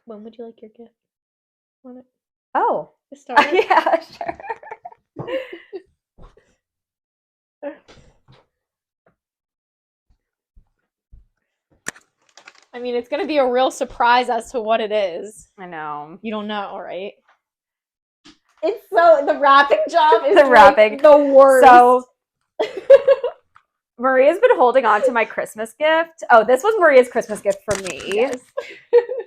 When would you like your gift? Want it Oh. to start? Yeah, sure. I mean, it's going to be a real surprise as to what it is. I know. You don't know, right? It's so, the wrapping job is The wrapping. the worst. So, Maria's been holding on to my Christmas gift. Oh, this was Maria's Christmas gift for me. Yes.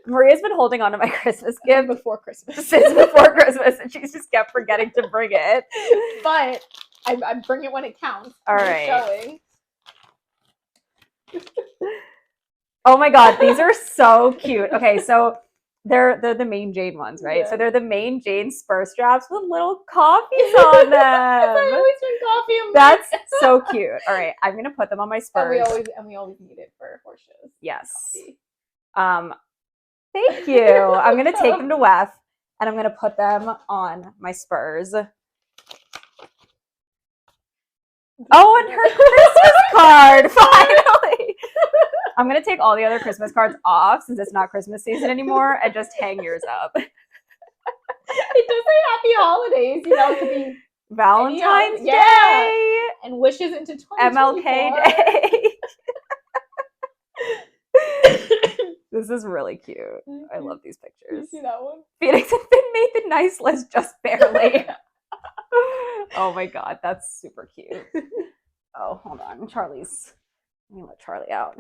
Maria's been holding on to my Christmas gift before Christmas. since before Christmas, and she's just kept forgetting to bring it. But I bring it when it counts. All right. Showing. Oh my god, these are so cute. Okay, so they're the main Jane ones, right? Yeah. So they're the main Jane spur straps with little coffees on them. I always drink coffee. That's so cute. All right, I'm gonna put them on my spurs. And we always need it for horse shows. Yes. Thank you. I'm gonna take them to WEF and I'm gonna put them on my spurs. Oh, and her Christmas card, finally. I'm going to take all the other Christmas cards off since it's not Christmas season anymore and just hang yours up. It does say happy holidays, you know, it could be Valentine's Day. And wishes into 2024. MLK Day. This is really cute. I love these pictures. You see that one? Phoenix and Finn made the nice list just barely. Oh my god, that's super cute. Oh, hold on. Charlie's. Let me let Charlie out.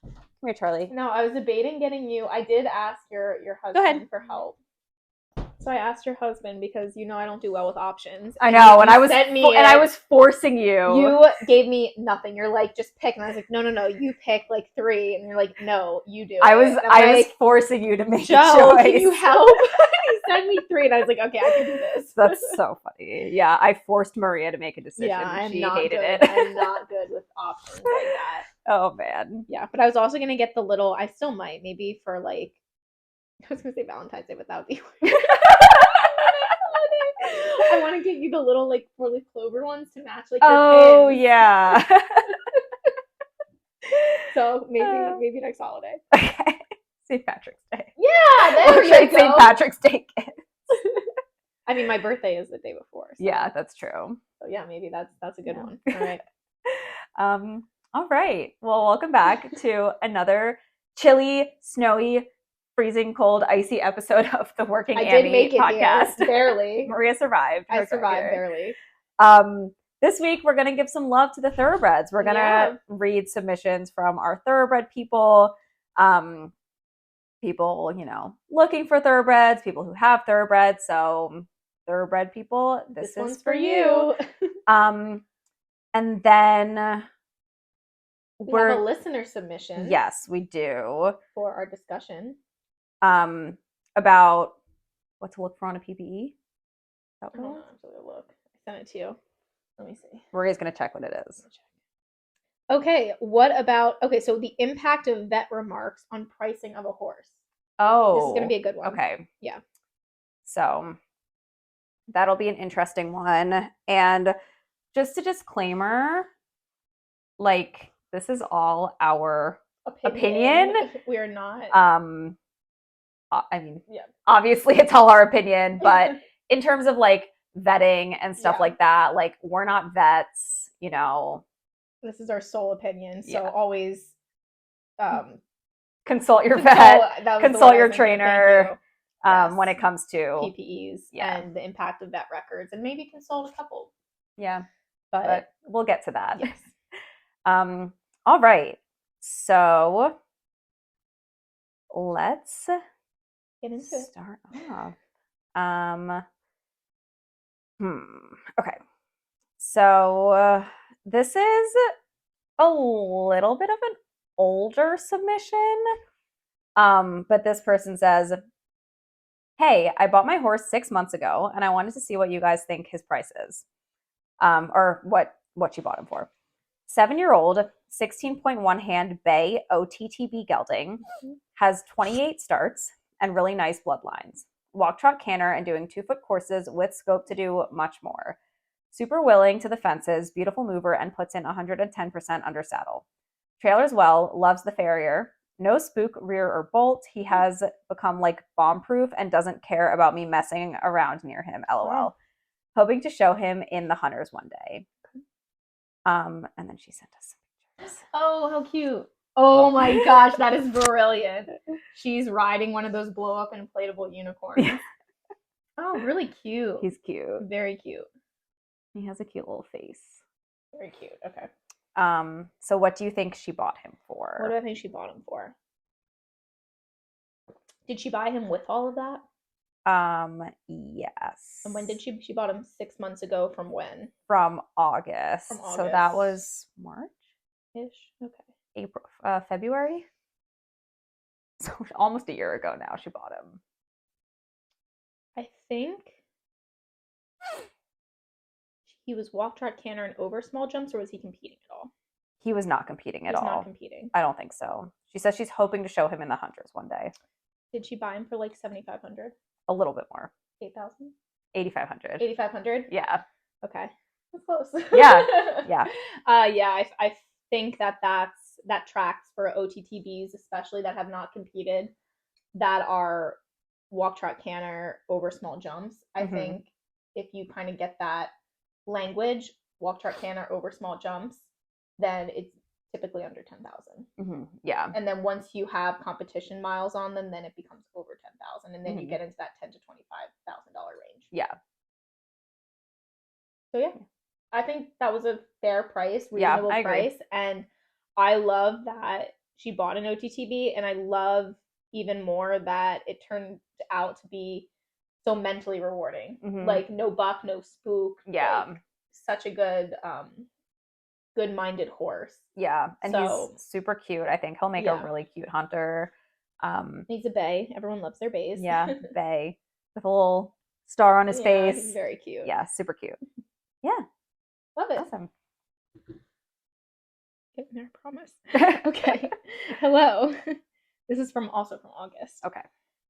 Come here, Charlie. No, I was debating getting you. I did ask your husband for help. So I asked your husband because you know I don't do well with options. I know, and I was forcing you. You gave me nothing. You're like, just pick, and I was like, no, you pick like 3, and you're like, no, you do. I was forcing you to make a Joe, choice. Can you help? He sent me 3, and I was like, okay, I can do this. That's so funny. Yeah, I forced Maria to make a decision. Yeah, she hated it. I'm not good with options like that. Oh man. Yeah, but I was also gonna get the little. I still might maybe for like. I was gonna say Valentine's Day, but that would be weird. I want to get you the little like 4-leaf clover ones to match like your pins. Yeah. So maybe next holiday. Okay. St. Patrick's Day. Yeah, there you go. St. Patrick's Day gifts. I mean, my birthday is the day before. So. Yeah, that's true. So yeah, maybe that's a good one. All right. All right. Well, welcome back to another chilly, snowy, freezing cold, icy episode of the Working Ammy did make it podcast. Here, barely. Maria survived. I survived barely. This week we're gonna give some love to the Thoroughbreds. We're gonna read submissions from our Thoroughbred people, people, you know, looking for Thoroughbreds, people who have Thoroughbreds. So Thoroughbred people, this is for you. And then we have a listener submission. Yes, we do. For our discussion. About what to look for on a PPE. I don't know, actually look. I sent it to you. Let me see. Maria's gonna check what it is. Okay, so the impact of vet remarks on pricing of a horse. Oh. This is gonna be a good one. Okay. Yeah. So that'll be an interesting one. And just a disclaimer, like, this is all our opinion. We are not. I mean, obviously it's all our opinion, but in terms of like vetting and stuff like that, like, we're not vets, you know. This is our sole opinion, so always consult your vet, consult your trainer when it comes to PPEs and the impact of vet records, and maybe consult a couple. Yeah, but we'll get to that. Yes. All right, so let's get into it. Start off. Okay. So this is a little bit of an older submission. But this person says, "Hey, I bought my horse 6 months ago and I wanted to see what you guys think his price is. Or what you bought him for. 7-year-old, 16.1 hand bay OTTB gelding, has 28 starts and really nice bloodlines. Walk, trot, canter, and doing 2-foot courses with scope to do much more. Super willing to the fences, beautiful mover, and puts in 110% under saddle. Trailers well, loves the farrier, no spook, rear, or bolt. He has become like bomb-proof and doesn't care about me messing around near him. LOL. Wow. Hoping to show him in the hunters one day. And then she sent us some pictures. Oh, how cute. Oh my gosh, that is brilliant. She's riding one of those blow-up inflatable unicorns. Yeah. Oh, really cute. He's cute. Very cute. He has a cute little face. Very cute. Okay. So what do you think she bought him for? What do I think she bought him for? Did she buy him with all of that? Yes. And when did she bought him 6 months ago from when? From August. So that was March-ish. Okay. April, February. So almost a year ago now she bought him. I think he was walk, trot, canter, and over small jumps, or was he competing at all? He was not competing at all. Not competing. I don't think so. She says she's hoping to show him in the hunters one day. Did she buy him for like $7,500? A little bit more. 8,000? 8,500. 8,500? Yeah. Okay. That's close. Yeah. Yeah. I think that tracks for OTTBs, especially that have not competed, that are walk, trot, canter, over small jumps. I think if you kind of get that language, walk, trot, canter, over small jumps, then it's typically under 10,000. Yeah. And then once you have competition miles on them, then it becomes over 10,000, and then you get into that $10,000 to $25,000 range. Yeah. So yeah, I think that was a fair price, reasonable price, and I love that she bought an OTTB, and I love even more that it turned out to be so mentally rewarding. Like no buck, no spook. Yeah. Like, such a good-minded horse. Yeah, and he's super cute. I think he'll make a really cute hunter. He's a bay. Everyone loves their bays. Yeah, bay with a little star on his face. He's very cute. Yeah, super cute. Yeah, love it. Awesome. Getting there, I promise. Okay. Hello. This is also from August. Okay.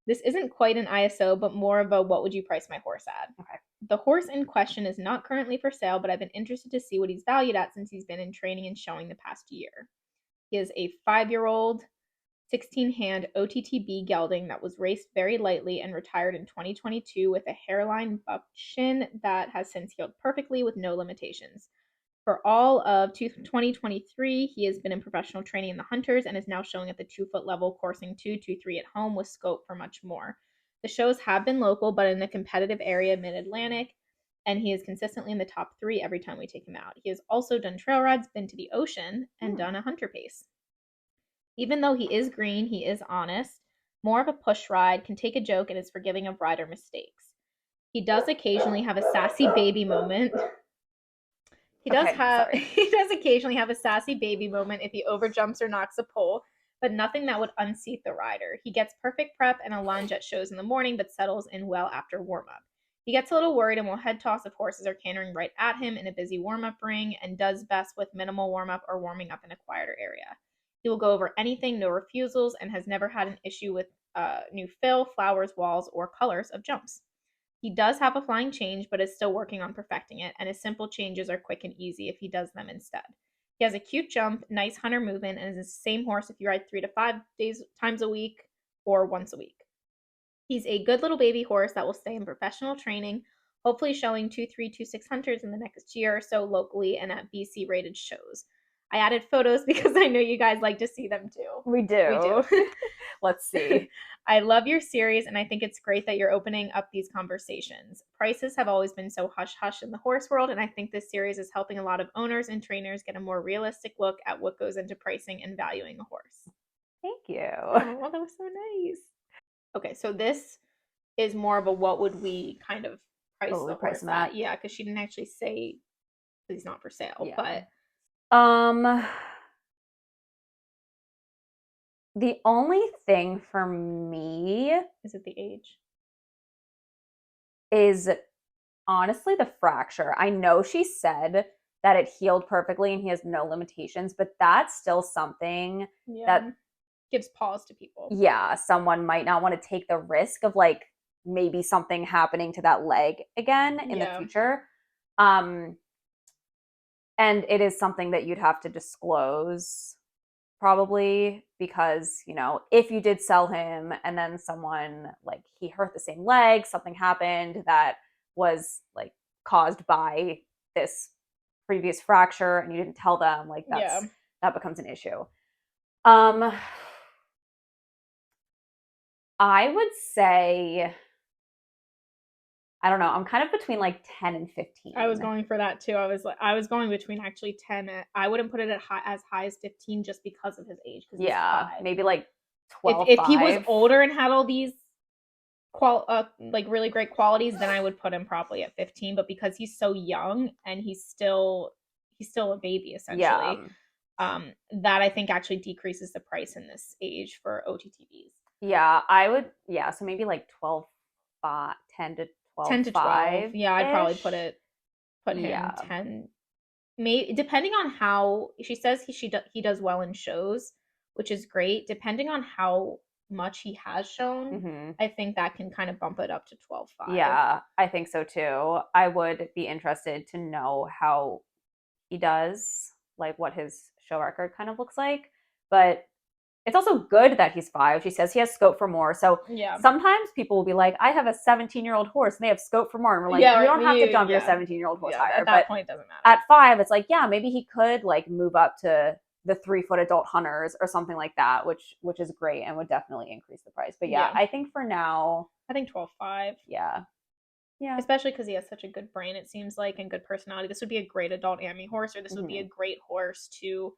This isn't quite an ISO, but more of a what would you price my horse at? Okay. The horse in question is not currently for sale, but I've been interested to see what he's valued at since he's been in training and showing the past year. He is a 5-year-old, 16-hand OTTB gelding that was raced very lightly and retired in 2022 with a hairline buck chin that has since healed perfectly with no limitations. For all of 2023, he has been in professional training in the hunters and is now showing at the 2-foot level, coursing 2-2-3 at home with scope for much more. The shows have been local, but in the competitive area mid-Atlantic, and he is consistently in the top 3 every time we take him out. He has also done trail rides, been to the ocean, and done a hunter pace. Even though he is green, he is honest, more of a push ride, can take a joke, and is forgiving of rider mistakes. He does occasionally have a sassy baby moment. He does occasionally have a sassy baby moment if he overjumps or knocks a pole, but nothing that would unseat the rider. He gets perfect prep and a lunge at shows in the morning, but settles in well after warm-up. He gets a little worried and will head toss if horses are cantering right at him in a busy warm-up ring, and does best with minimal warm-up or warming up in a quieter area. He will go over anything, no refusals, and has never had an issue with new fill, flowers, walls, or colors of jumps. He does have a flying change, but is still working on perfecting it, and his simple changes are quick and easy if he does them instead. He has a cute jump, nice hunter movement, and is the same horse if you ride 3 to 5 times a week or once a week. He's a good little baby horse that will stay in professional training, hopefully showing 2-3, 2-6 hunters in the next year or so locally and at BC rated shows. I added photos because I know you guys like to see them too. We do. Let's see. I love your series, and I think it's great that you're opening up these conversations. Prices have always been so hush-hush in the horse world, and I think this series is helping a lot of owners and trainers get a more realistic look at what goes into pricing and valuing a horse. Thank you. Oh, that was so nice. Okay, so this is more of a what would we kind of price the horse at. Yeah, because she didn't actually say he's not for sale, but... The only thing for me is it the age? Is honestly the fracture. I know she said that it healed perfectly and he has no limitations, but that's still something that gives pause to people. Yeah, someone might not want to take the risk of like maybe something happening to that leg again in the future. And it is something that you'd have to disclose probably because, you know, if you did sell him and then someone, like, he hurt the same leg, something happened that was, like, caused by this previous fracture and you didn't tell them, like, that becomes an issue. I would say, I don't know, I'm kind of between like 10 and 15. I was going for that too. I was going between actually 10. I wouldn't put it at as high as 15 just because of his age. Yeah, maybe like 12. If he was older and had all these like really great qualities, then I would put him probably at 15. But because he's so young and he's still a baby essentially, that I think actually decreases the price in this age for OTTBs. Yeah, I would. Yeah, so maybe like 12, 10 to 12. 10 to 12. Yeah, I'd probably put him 10. Maybe depending on how she says he does well in shows, which is great. Depending on how much he has shown, I think that can kind of bump it up to 12.5. Yeah, I think so too. I would be interested to know how he does, like what his show record kind of looks like. But it's also good that he's 5. She says he has scope for more. So sometimes people will be like, I have a 17-year-old horse and they have scope for more. And we're like, you don't have to jump your 17-year-old horse higher. At that point, it doesn't matter. At 5, it's like, yeah, maybe he could like move up to the 3-foot adult hunters or something like that, which is great and would definitely increase the price. But I think for now, I think 12.5. Yeah. Especially because he has such a good brain, it seems like, and good personality. This would be a great adult Ammy horse, or this would be a great horse to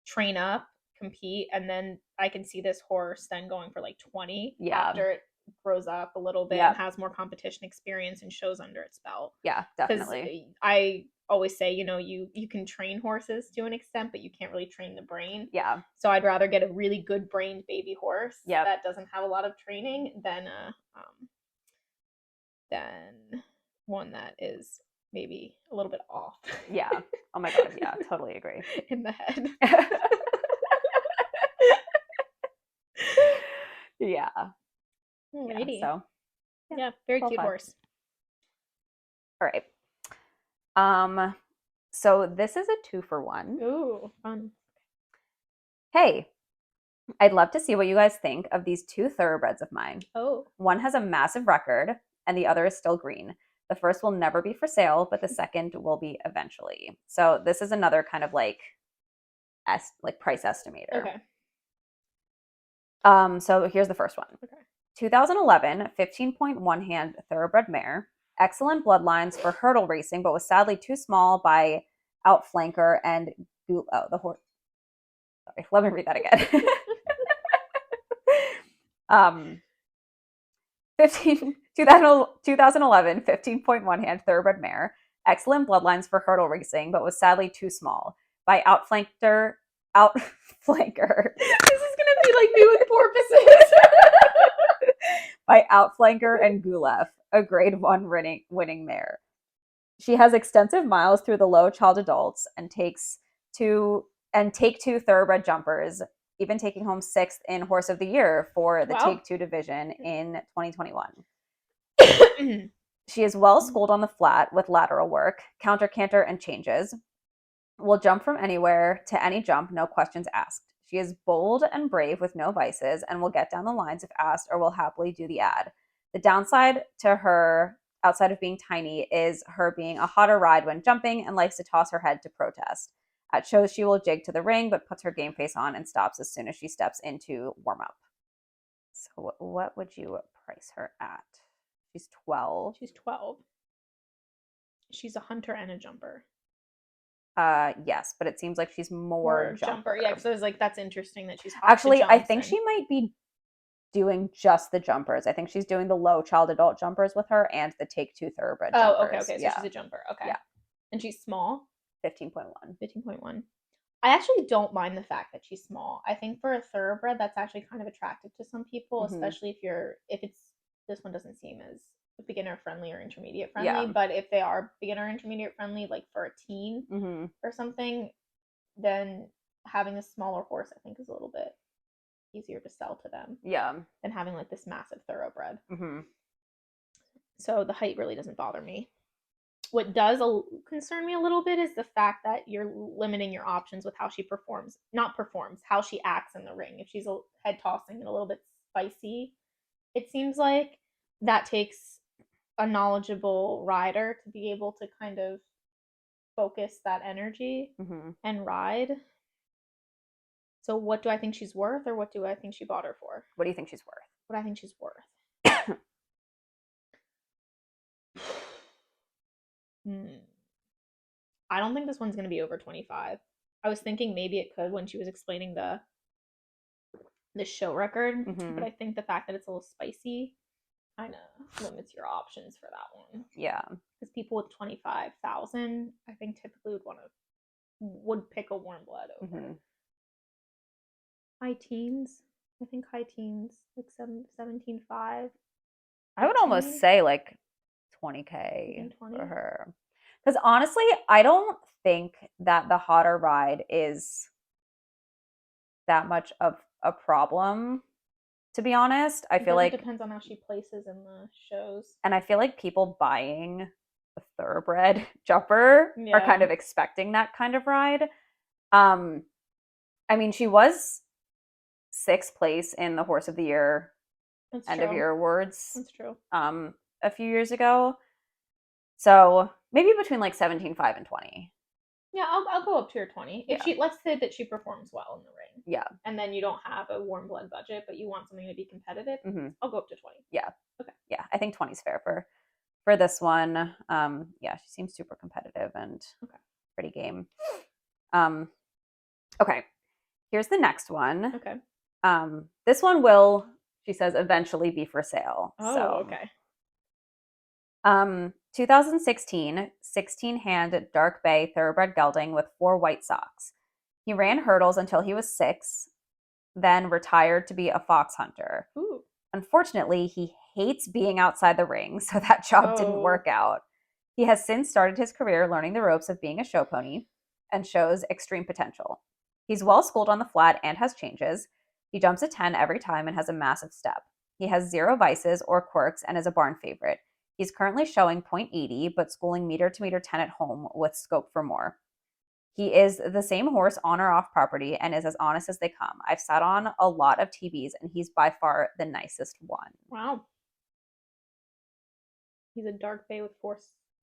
train up, compete, and then I can see this horse then going for like 20 after it grows up a little bit and has more competition experience and shows under its belt. Yeah, definitely. I always say, you know, you can train horses to an extent, but you can't really train the brain. Yeah. So I'd rather get a really good brained baby horse that doesn't have a lot of training than one that is maybe a little bit off. Yeah. Oh my God. Yeah, totally agree. In the head. Yeah. Alrighty. So very cute horse. All right. So this is a 2-for-1. Ooh, fun. Hey, I'd love to see what you guys think of these 2 thoroughbreds of mine. Oh. One has a massive record and the other is still green. The first will never be for sale, but the second will be eventually. So this is another kind of like price estimator. Okay. So here's the first one. Okay. 2011, 15.1 hand thoroughbred mare. Excellent bloodlines for hurdle racing, but was sadly too small by outflanker and the horse. Sorry, let me read that again. 2011, 15.1 hand thoroughbred mare. Excellent bloodlines for hurdle racing, but was sadly too small by outflanker. This is gonna be like me with porpoises. By outflanker and Gulef, a grade 1 winning mare. She has extensive miles through the low child adults and take 2 thoroughbred jumpers, even taking home 6th in Horse of the Year for the Take 2 division in 2021. She is well schooled on the flat with lateral work, counter canter, and changes. Will jump from anywhere to any jump, no questions asked. She is bold and brave with no vices and will get down the lines if asked or will happily do the ad. The downside to her, outside of being tiny, is her being a hotter ride when jumping and likes to toss her head to protest. At shows, she will jig to the ring, but puts her game face on and stops as soon as she steps into warm-up. So what would you price her at? She's 12. She's 12. She's a hunter and a jumper. Yes, but it seems like she's more jumper. Yeah, because I was like, that's interesting that she's actually. I think she might be doing just the jumpers. I think she's doing the low child adult jumpers with her and the Take 2 thoroughbred jumpers. Oh, okay. So she's a jumper. Okay. Yeah. And she's small. 15.1. 15.1. I actually don't mind the fact that she's small. I think for a thoroughbred, that's actually kind of attractive to some people, especially if this one doesn't seem as beginner friendly or intermediate friendly, but if they are beginner intermediate friendly, like for a teen or something, then having a smaller horse I think is a little bit easier to sell to them than having like this massive thoroughbred. So the height really doesn't bother me. What does concern me a little bit is the fact that you're limiting your options with how she performs. Not performs, how she acts in the ring. If she's head tossing and a little bit spicy, it seems like that takes a knowledgeable rider to be able to kind of focus that energy and ride. So what do I think she's worth, or what do I think she bought her for? What do you think she's worth? What I think she's worth. I don't think this one's going to be over 25. I was thinking maybe it could when she was explaining the show record, but I think the fact that it's a little spicy kind of limits your options for that one. Yeah. Because people with 25,000, I think typically would pick a warm blood over. High teens. I think high teens, like 17.5. I would almost say like 20K for her. Because honestly, I don't think that the hotter ride is that much of a problem, to be honest. I feel like it depends on how she places in the shows. And I feel like people buying a thoroughbred jumper are kind of expecting that kind of ride. I mean, she was 6th place in the Horse of the Year End of Year Awards. That's true. A few years ago. So maybe between like 17.5 and 20. Yeah, I'll go up to her 20. If let's say that she performs well in the ring. Yeah. And then you don't have a warm blood budget, but you want something to be competitive, I'll go up to 20. Yeah. Okay. Yeah, I think 20 is fair for this one. Yeah, she seems super competitive and pretty game. Okay. Here's the next one. Okay. This one will, she says, eventually be for sale. Oh, okay. 2016, 16-hand dark bay thoroughbred gelding with 4 white socks. He ran hurdles until he was 6, then retired to be a fox hunter. Ooh. Unfortunately, he hates being outside the ring, so that job didn't work out. He has since started his career learning the ropes of being a show pony and shows extreme potential. He's well schooled on the flat and has changes. He jumps a 10 every time and has a massive step. He has 0 vices or quirks and is a barn favorite. He's currently showing 0.80, but schooling meter to meter 10 at home with scope for more. He is the same horse on or off property and is as honest as they come. I've sat on a lot of TVs and he's by far the nicest one. Wow. He's a dark bay with 4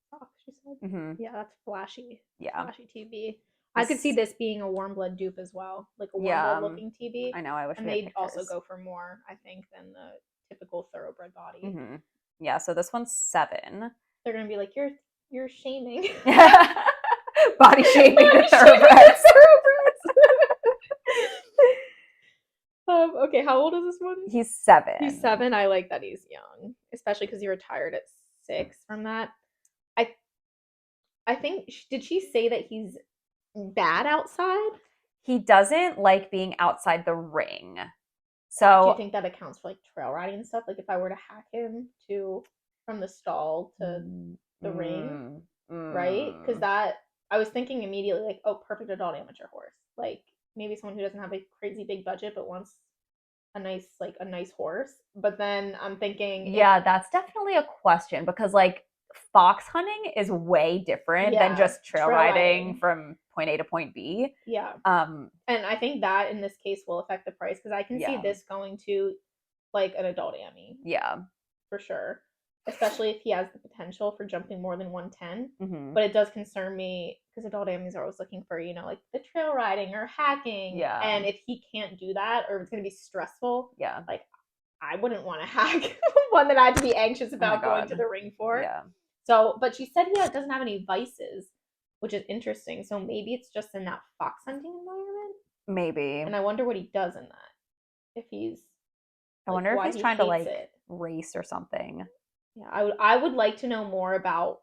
socks, she said. Yeah, that's flashy. Yeah. Flashy TB. I could see this being a warm blood dupe as well, like a warm blood looking TB. I know, I wish and they'd also go for more, I think, than the typical thoroughbred body. Yeah, so this one's 7. They're gonna be like, you're shaming. Body shaming the thoroughbreds. Okay, how old is this one? He's 7. He's 7. I like that he's young, especially because he retired at 6 from that. I think, did she say that he's bad outside? He doesn't like being outside the ring. So do you think that accounts for like trail riding and stuff? Like if I were to hack him from the stall to the ring, right? Because that, I was thinking immediately like, oh, perfect adult amateur horse. Like maybe someone who doesn't have a crazy big budget but wants a nice horse. But then I'm thinking, that's definitely a question, because like fox hunting is way different than just trail riding from point A to point B. Yeah. And I think that in this case will affect the price, because I can see this going to like an adult Ammy. Yeah. For sure. Especially if he has the potential for jumping more than 110. But it does concern me because adult Ammys are always looking for, like the trail riding or hacking. Yeah. And if he can't do that, or it's going to be stressful, like I wouldn't want to hack one that I had to be anxious about going to the ring for. Yeah. So, but she said he doesn't have any vices, which is interesting. So maybe it's just in that fox hunting environment. Maybe. And I wonder what he does in that. If he's, I wonder if he's trying to like race or something. Yeah, I would like to know more about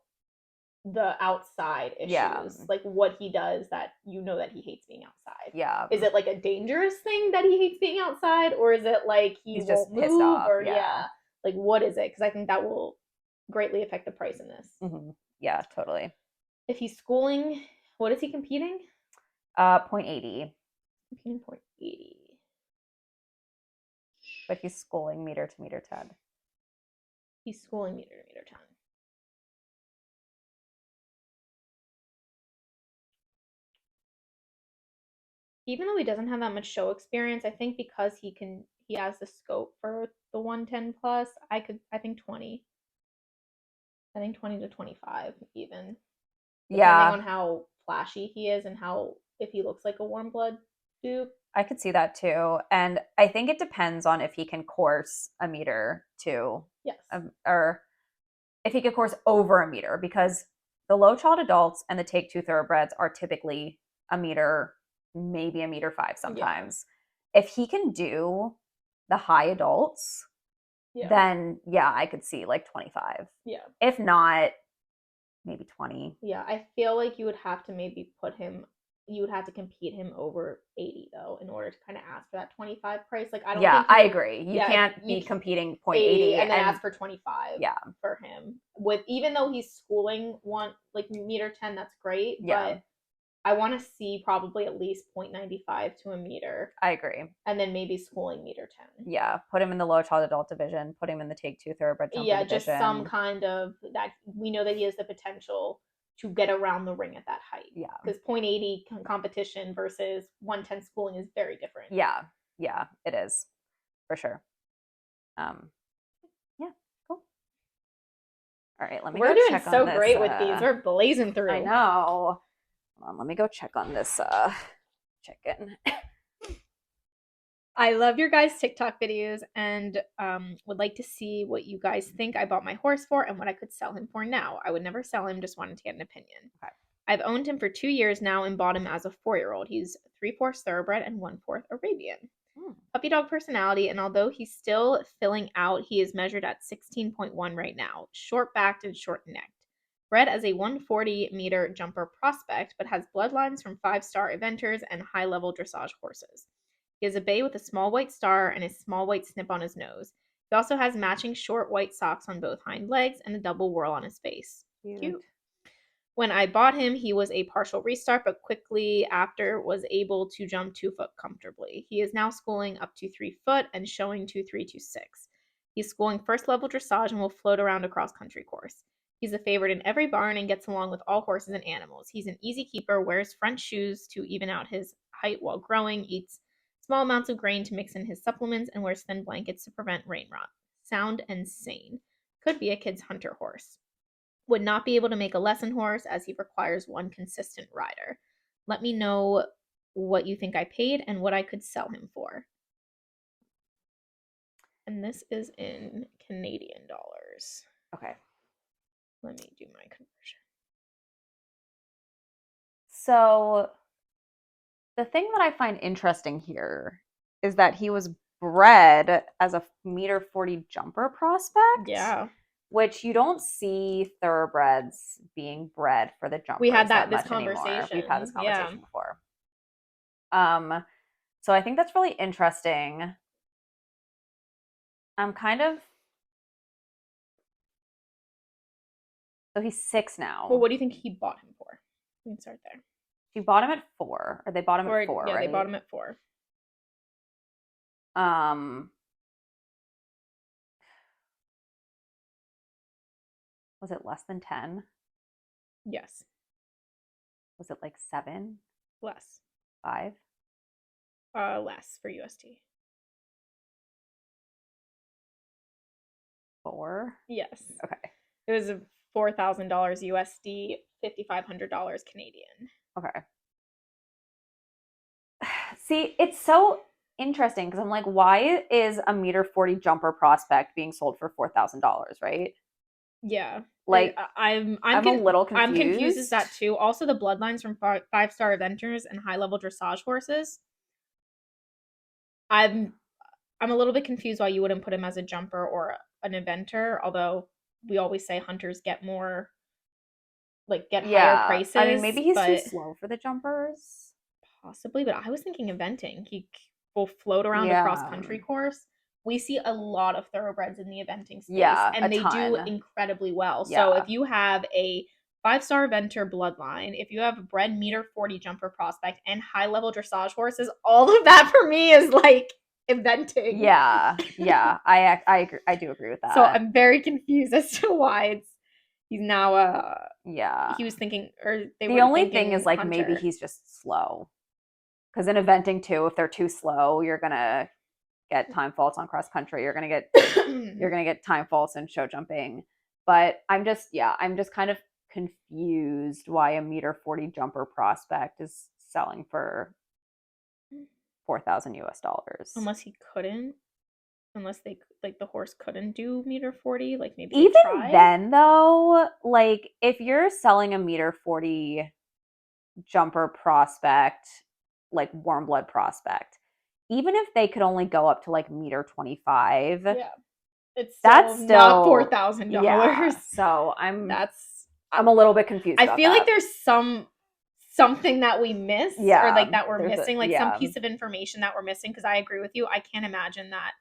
the outside issues, like what he does that that he hates being outside. Yeah. Is it like a dangerous thing that he hates being outside, or is it like he's just move, pissed off? Or like what is it? Because I think that will greatly affect the price in this. Yeah, totally. If he's schooling, what is he competing? 0.80. Competing 0.80. But he's schooling meter to meter 10. He's schooling meter to meter 10. Even though he doesn't have that much show experience, I think because he has the scope for the 110 plus, I think 20. I think 20 to 25 even. Depending Yeah, on how flashy he is and how if he looks like a warm blood dupe. I could see that too. And I think it depends on if he can course a meter too. Yes. Or if he could course over a meter, because the low child adults and the take two thoroughbreds are typically a meter, maybe a meter 5 sometimes. Yeah. If he can do the high adults, then yeah, I could see like 25. Yeah. If not, maybe 20. Yeah, I feel like you would have to maybe you would have to compete him over 80 though in order to kind of ask for that 25 price. Like I don't think I agree. You can't be competing 0.80 and then ask for 25 yeah. for him. With even though he's schooling like meter 10, that's great, but I want to see probably at least 0.95 to a meter. I agree. And then maybe schooling meter 10. Yeah, put him in the low child adult division, put him in the take two thoroughbred jumper division. Just some kind of that we know that he has the potential to get around the ring at that height. Yeah. Because 0.80 competition versus 110 schooling is very different. Yeah. Yeah, it is. For sure. Yeah, cool. All right, let me We're go doing check so on this, great with these. We're blazing through. I know. Hold on, let me go check on this chicken. I love your guys' TikTok videos and would like to see what you guys think I bought my horse for and what I could sell him for now. I would never sell him, just wanted to get an opinion. Okay. I've owned him for 2 years now and bought him as a 4-year-old. He's 3/4 thoroughbred and 1/4 Arabian. Puppy dog personality, and although he's still filling out, he is measured at 16.1 right now. Short-backed and short-necked. Bred as a 140-meter jumper prospect, but has bloodlines from 5-star eventers and high-level dressage horses. He has a bay with a small white star and a small white snip on his nose. He also has matching short white socks on both hind legs and a double whorl on his face. Cute. When I bought him, he was a partial restart, but quickly after was able to jump 2 foot comfortably. He is now schooling up to 3 foot and showing 2.326. He's schooling first level dressage and will float around a cross country course. He's a favorite in every barn and gets along with all horses and animals. He's an easy keeper, wears front shoes to even out his height while growing, eats small amounts of grain to mix in his supplements, and wears thin blankets to prevent rain rot. Sound and sane. Could be a kid's hunter horse. Would not be able to make a lesson horse as he requires one consistent rider. Let me know what you think I paid and what I could sell him for. And this is in Canadian dollars. Okay. Let me do my conversion. So the thing that I find interesting here is that he was bred as a 1.40 jumper prospect. Yeah. Which you don't see thoroughbreds being bred for the jumpers. We had this conversation. Anymore. We've had this conversation before. So I think that's really interesting. I'm kind of. So he's 6 now. Well, what do you think he bought him for? We can start there. She bought him at 4, or they bought him at 4. Yeah, right? They bought him at 4. Was it less than 10? Yes. Was it like 7? Less. 5? Less for UST. 4? Yes. Okay. It was $4,000 USD, $5,500 Canadian. Okay. See, it's so interesting because I'm like, why is a 1.40 jumper prospect being sold for $4,000, right? Yeah. Like, I'm a little confused. I'm confused as that too. Also, the bloodlines from 5-star eventers and high-level dressage horses. I'm a little bit confused why you wouldn't put him as a jumper or an eventer, although we always say hunters get more, higher prices. I mean, maybe he's too slow for the jumpers. Possibly, but I was thinking eventing. He will float around a cross-country course. We see a lot of thoroughbreds in the eventing space, and they do incredibly well. Yeah. So if you have a 5-star eventer bloodline, if you have a bred 1.40 jumper prospect and high-level dressage horses, all of that for me is like eventing. Yeah, I agree. I do agree with that. So I'm very confused as to why he's now he was thinking, or they were. The only thing is like hunter. Maybe he's just slow. because in eventing too, if they're too slow, you're gonna get time faults on cross country. You're gonna get time faults in show jumping. But I'm just kind of confused why a 1.40 jumper prospect is selling for $4,000 US. Unless he couldn't. Unless they like the horse couldn't do 1.40 like maybe even then though, like if you're selling a 1.40 jumper prospect, like warm blood prospect, even if they could only go up to like 1.25 meters, yeah, it's that's still not $4,000. Yeah, so I'm a little bit confused. I feel like there's something that we missed, or like that we're missing, some piece of information that we're missing. Because I agree with you. I can't imagine that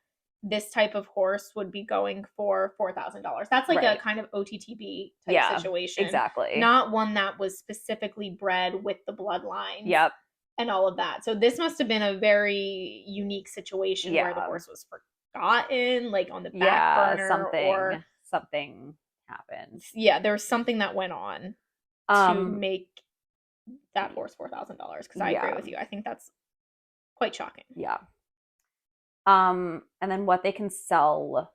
this type of horse would be going for $4,000. That's like a kind of OTTB type situation. Exactly. Not one that was specifically bred with the bloodline. Yep. And all of that. So this must have been a very unique situation where the horse was forgotten, like on the back burner, something happened. Yeah, there was something that went on to make that horse $4,000. Because I agree with you. I think that's quite shocking. Yeah. And then what they can sell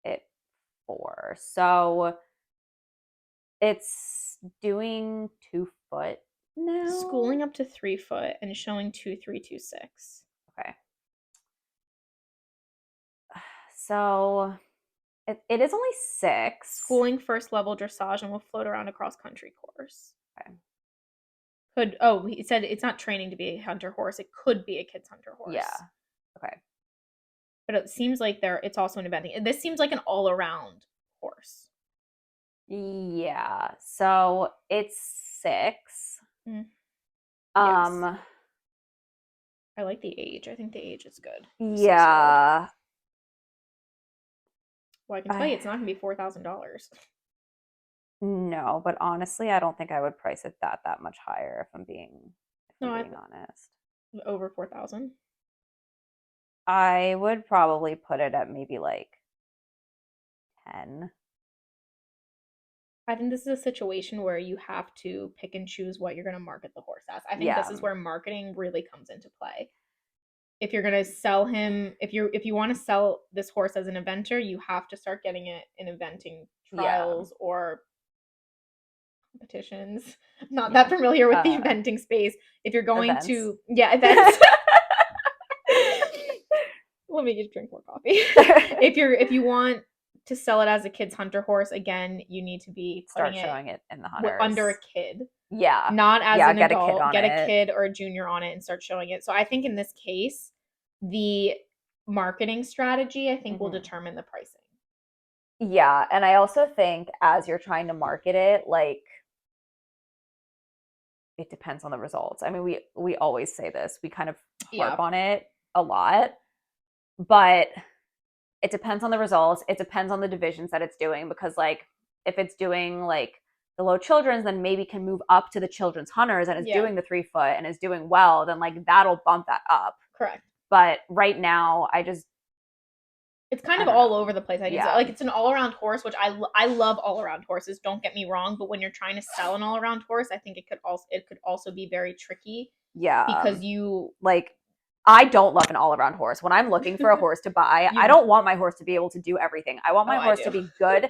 it for. So it's doing 2 foot now. Schooling up to 3 foot and showing 2.326. Okay. So it is only 6. Schooling first level dressage and will float around a cross country course. Okay. He said it's not training to be a hunter horse. It could be a kid's hunter horse. Yeah. Okay. But it seems like it's also an eventing. This seems like an all-around horse. Yeah. So it's 6. Yes. I like the age. I think the age is good. Yeah. Well, I can tell you it's not going to be $4,000. No, but honestly, I don't think I would price it that much higher if I'm being honest. Over 4,000. I would probably put it at maybe like 10. I think this is a situation where you have to pick and choose what you're going to market the horse as. I think this is where marketing really comes into play. If you're going to sell him, if you want to sell this horse as an eventer, you have to start getting it in eventing trials or competitions. I'm not that familiar with the eventing space. If you're going to events. Let me just drink more coffee. If you want to sell it as a kid's hunter horse, again, you need to be showing it in the hunters under a kid. Yeah. Not as an adult. Get a kid or a junior on it and start showing it. So I think in this case, the marketing strategy, I think, will determine the pricing. Yeah. And I also think as you're trying to market it, like, it depends on the results. I mean, we always say this. We kind of harp on it a lot. But it depends on the results. It depends on the divisions that it's doing, because like if it's doing like the low children's, then maybe can move up to the children's hunters and is doing the 3 foot and is doing well, then like that'll bump that up. Correct. But right now, it's kind of all over the place. Like it's an all-around horse, which I love all-around horses. Don't get me wrong, but when you're trying to sell an all-around horse, I think it could also be very tricky. Yeah. Because you like. I don't love an all-around horse. When I'm looking for a horse to buy, I don't want my horse to be able to do everything. I want my horse to be good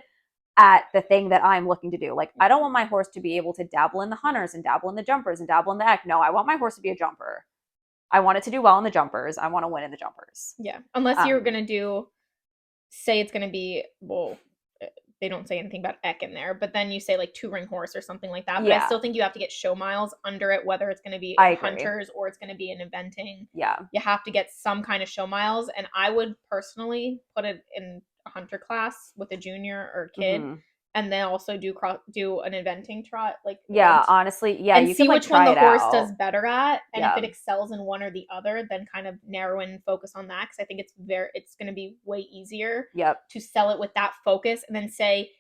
at the thing that I'm looking to do. Like, I don't want my horse to be able to dabble in the hunters and dabble in the jumpers and dabble in the eck. No, I want my horse to be a jumper. I want it to do well in the jumpers. I want to win in the jumpers. Yeah. Unless you're going to say it's going to be, they don't say anything about eck in there, but then you say like 2-ring horse or something like that. But I still think you have to get show miles under it, whether it's going to be in hunters or it's going to be in eventing. Yeah. You have to get some kind of show miles. And I would personally put it in a hunter class with a junior or a kid. And then also do an eventing trot, honestly, and you see can, which one the horse does better at, and if it excels in one or the other, then kind of narrow in and focus on that. Because I think it's going to be way easier to sell it with that focus, and then say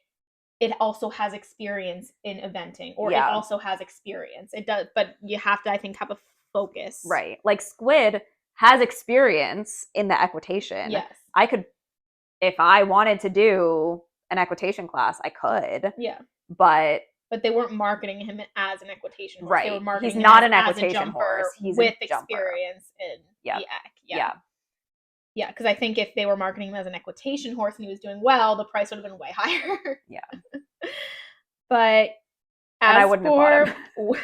it also has experience in eventing, or it also has experience. It does, but you have to, I think, have a focus, right? Like Squid has experience in the equitation. Yes, I could, if I wanted to do an equitation class, I could. Yeah. But but they weren't marketing him as an equitation horse. Right. They were marketing He's him not as, an as a equitation jumper horse. He's with a jumper. experience in Yep. the eck. Yeah. Yeah, because I think if they were marketing him as an equitation horse and he was doing well, the price would have been way higher. Yeah. But and I as wouldn't for have bought him.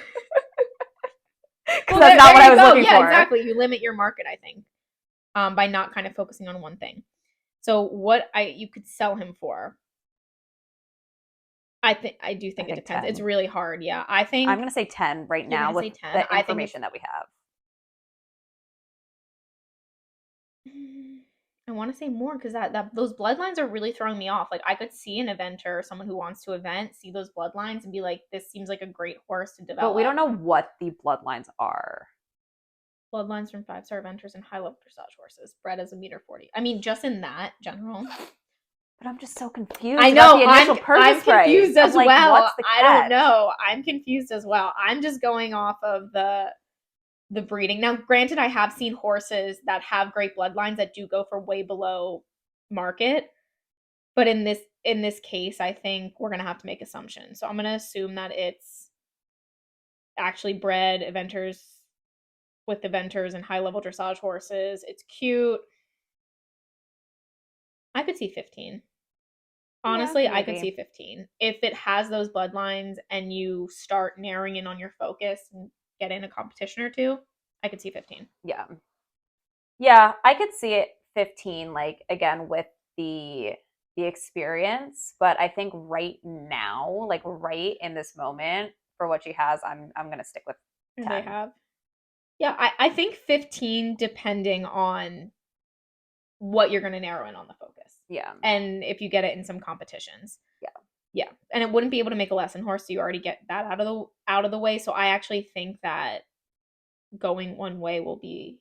well, that's not what I was looking yeah, for. exactly. You limit your market, I think, by not kind of focusing on one thing. So what you could sell him for, I do think it depends. 10. It's really hard. Yeah, I think I'm going to say 10 right now with 10. the information that we have. I want to say more because that those bloodlines are really throwing me off. Like I could see an eventer or someone who wants to event see those bloodlines and be like, "This seems like a great horse to develop." But we don't know what the bloodlines are. Bloodlines from 5-star eventers and high-level dressage horses bred as a meter 40. I mean, just in that general. But I'm just so confused. I know. About the initial I'm confused as like, well. I don't know. I'm confused as well. I'm just going off of the breeding. Now, granted, I have seen horses that have great bloodlines that do go for way below market. But in this case, I think we're gonna have to make assumptions. So I'm gonna assume that it's actually bred eventers with eventers and high-level dressage horses. It's cute. I could see 15. Honestly, yeah, I could see 15. If it has those bloodlines and you start narrowing in on your focus and get in a competition or two, I could see 15. Yeah. Yeah, I could see it 15, like, again, with the experience. But I think right now, like right in this moment, for what she has, I'm going to stick with 10. They have. Yeah, I think 15 depending on what you're going to narrow in on the focus. Yeah. And if you get it in some competitions. Yeah. Yeah. And it wouldn't be able to make a lesson horse, so you already get that out of the way. So I actually think that going one way will be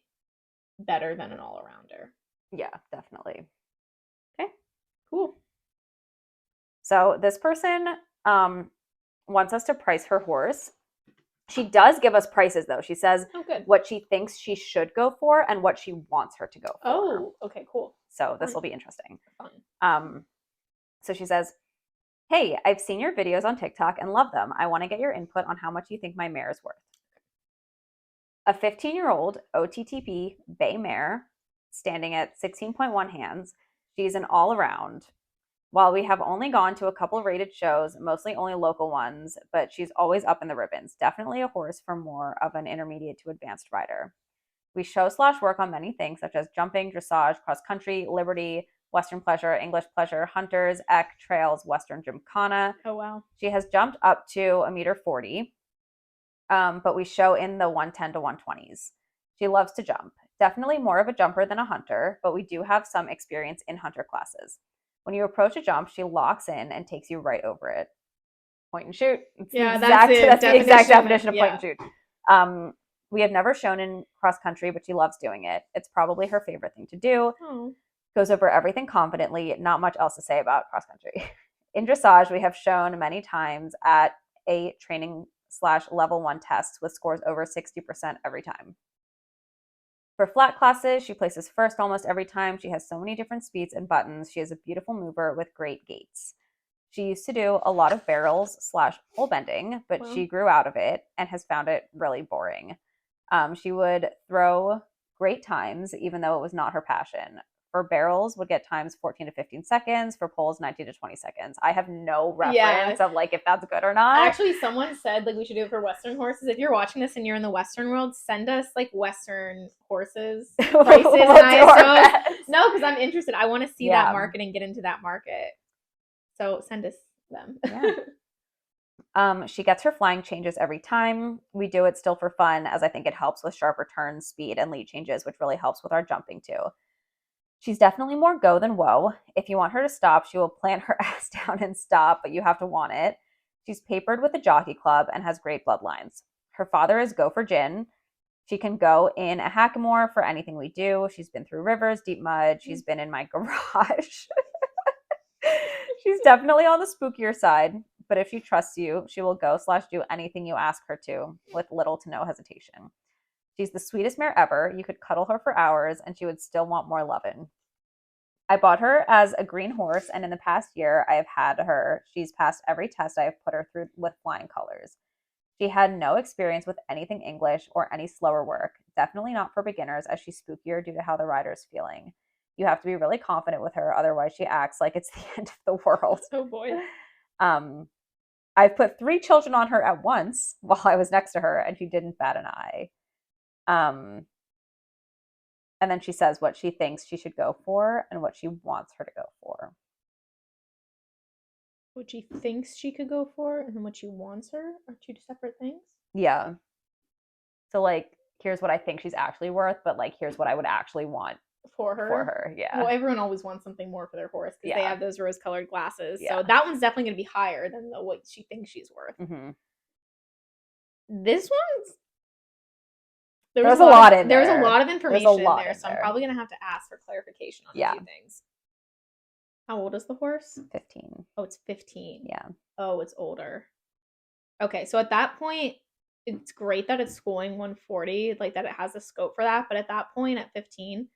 better than an all-arounder. Yeah, definitely. Okay. Cool. So this person wants us to price her horse. She does give us prices, though. She says what she thinks she should go for and what she wants her to go for. Oh, okay, cool. So this will be interesting. Fun. So she says, "Hey, I've seen your videos on TikTok and love them. I want to get your input on how much you think my mare is worth." A 15-year-old OTTB bay mare, standing at 16.1 hands. She's an all-around. While we have only gone to a couple rated shows, mostly only local ones, but she's always up in the ribbons. Definitely a horse for more of an intermediate to advanced rider. We show/work on many things such as jumping, dressage, cross country, liberty, Western pleasure, English pleasure, hunters, eck, trails, Western gymkhana. Oh, wow. She has jumped up to a meter 40, but we show in the 110 to 120s. She loves to jump. Definitely more of a jumper than a hunter, but we do have some experience in hunter classes. When you approach a jump, she locks in and takes you right over it. Point and shoot. That's the exact definition of point and shoot. We have never shown in cross country, but she loves doing it. It's probably her favorite thing to do. Oh. Goes over everything confidently. Not much else to say about cross country. In dressage, we have shown many times at a training/level 1 tests with scores over 60% every time. For flat classes, she places first almost every time. She has so many different speeds and buttons. She is a beautiful mover with great gaits. She used to do a lot of barrels/pole bending, but she grew out of it and has found it really boring. She would throw great times, even though it was not her passion. For barrels, would get times 14 to 15 seconds. For poles, 19 to 20 seconds. I have no reference of like if that's good or not. Actually, someone said like we should do it for Western horses. If you're watching this and you're in the Western world, send us like Western horses prices. No, because I'm interested. I want to see that market and get into that market. So send us them. She gets her flying changes every time. We do it still for fun, as I think it helps with sharper turns, speed, and lead changes, which really helps with our jumping too. She's definitely more go than whoa. If you want her to stop, she will plant her ass down and stop, but you have to want it. She's papered with the jockey club and has great bloodlines. Her father is Go for Gin. She can go in a hackamore for anything we do. She's been through rivers, deep mud. She's been in my garage. She's definitely on the spookier side, but if she trusts you, she will go/do anything you ask her to with little to no hesitation. She's the sweetest mare ever. You could cuddle her for hours and she would still want more lovin'. I bought her as a green horse, and in the past year, I have had her. She's passed every test I have put her through with flying colors. She had no experience with anything English or any slower work. Definitely not for beginners, as she's spookier due to how the rider is feeling. You have to be really confident with her, otherwise she acts like it's the end of the world. Oh boy. I've put 3 children on her at once while I was next to her, and she didn't bat an eye. And then she says what she thinks she should go for and what she wants her to go for. What she thinks she could go for and then what she wants her are 2 separate things? Yeah. So, like, here's what I think she's actually worth, but, like, here's what I would actually want for her. Yeah. Well, everyone always wants something more for their horse because they have those rose-colored glasses. Yeah. So that one's definitely going to be higher than what she thinks she's worth. Mm-hmm. This one's... There's a lot in there. There's a lot of information in there, so there. I'm probably going to have to ask for clarification on a few things. How old is the horse? 15. Oh, it's 15. Yeah. Oh, it's older. Okay, so at that point, it's great that it's schooling 140, like that it has a scope for that. But at that point, at 15,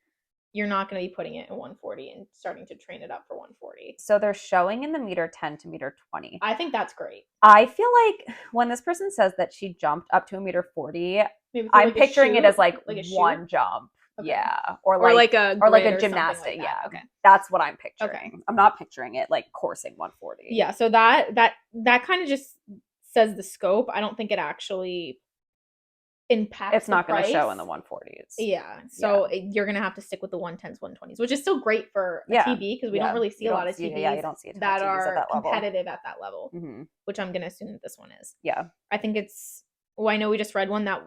you're not going to be putting it in 140 and starting to train it up for 140. So they're showing in the meter 10 to meter 20. I think that's great. I feel like when this person says that she jumped up to a meter 40, I'm like picturing it as like one shoot? jump. Okay. Yeah. Or like a gymnastic. Like yeah. Okay. That's what I'm picturing. Okay. I'm not picturing it like coursing 140. Yeah. So that kind of just says the scope. I don't think it actually impacts. It's not going to show in the 140s. Yeah. So you're going to have to stick with the 110s, 120s, which is still great for a TB because we don't really see a lot of TBs you don't see that are at that competitive at that level, which I'm going to assume that this one is. Yeah. I think it's, I know we just read one that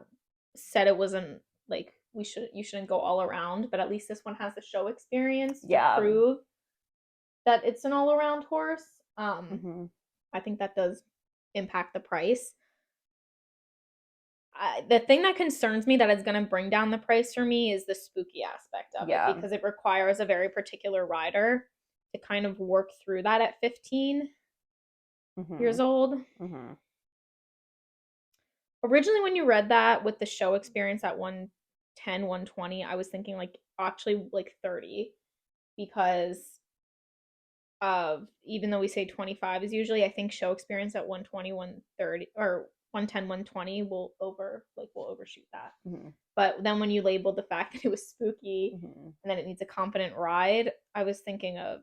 said it wasn't like, you shouldn't go all around, but at least this one has the show experience to prove that it's an all around horse. I think that does impact the price. The thing that concerns me that is going to bring down the price for me is the spooky aspect of it, because it requires a very particular rider to kind of work through that at 15 years old. Originally, when you read that with the show experience at 110, 120, I was thinking like actually like 30, because of, even though we say 25 is usually, I think show experience at 120, 130 or 110, 120 will overshoot that. But then when you labeled the fact that it was spooky and then it needs a competent ride, I was thinking of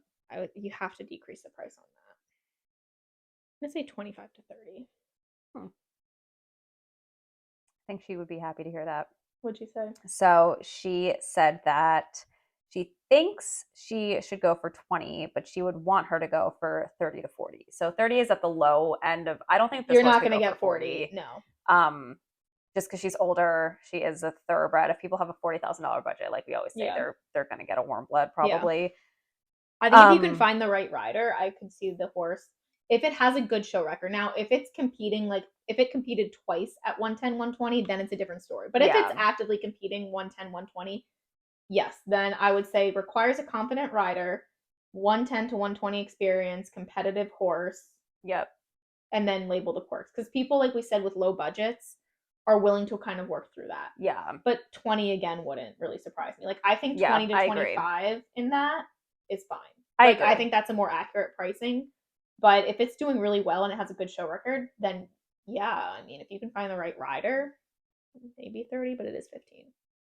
you have to decrease the price on that. I'm gonna say 25 to 30. I think she would be happy to hear that. What'd she say? So she said that she thinks she should go for 20, but she would want her to go for 30 to 40. So 30 is at the low end of, I don't think you're not going to get 40. No. Just because she's older, she is a thoroughbred. If people have a $40,000 budget, like we always say, they're going to get a warm blood probably. Yeah. I think if you can find the right rider, I could see the horse, if it has a good show record. Now, if it's competing, like if it competed twice at 110, 120, then it's a different story. But if it's actively competing 110, 120, yes, then I would say requires a confident rider, 110 to 120 experience, competitive horse. Yep. And then label the quirks. Because people, like we said, with low budgets are willing to kind of work through that. Yeah. But 20, again, wouldn't really surprise me. Like, I think 20 to 25 in that is fine. I think that's a more accurate pricing. But if it's doing really well and it has a good show record, then yeah, I mean, if you can find the right rider, maybe 30, but it is 15.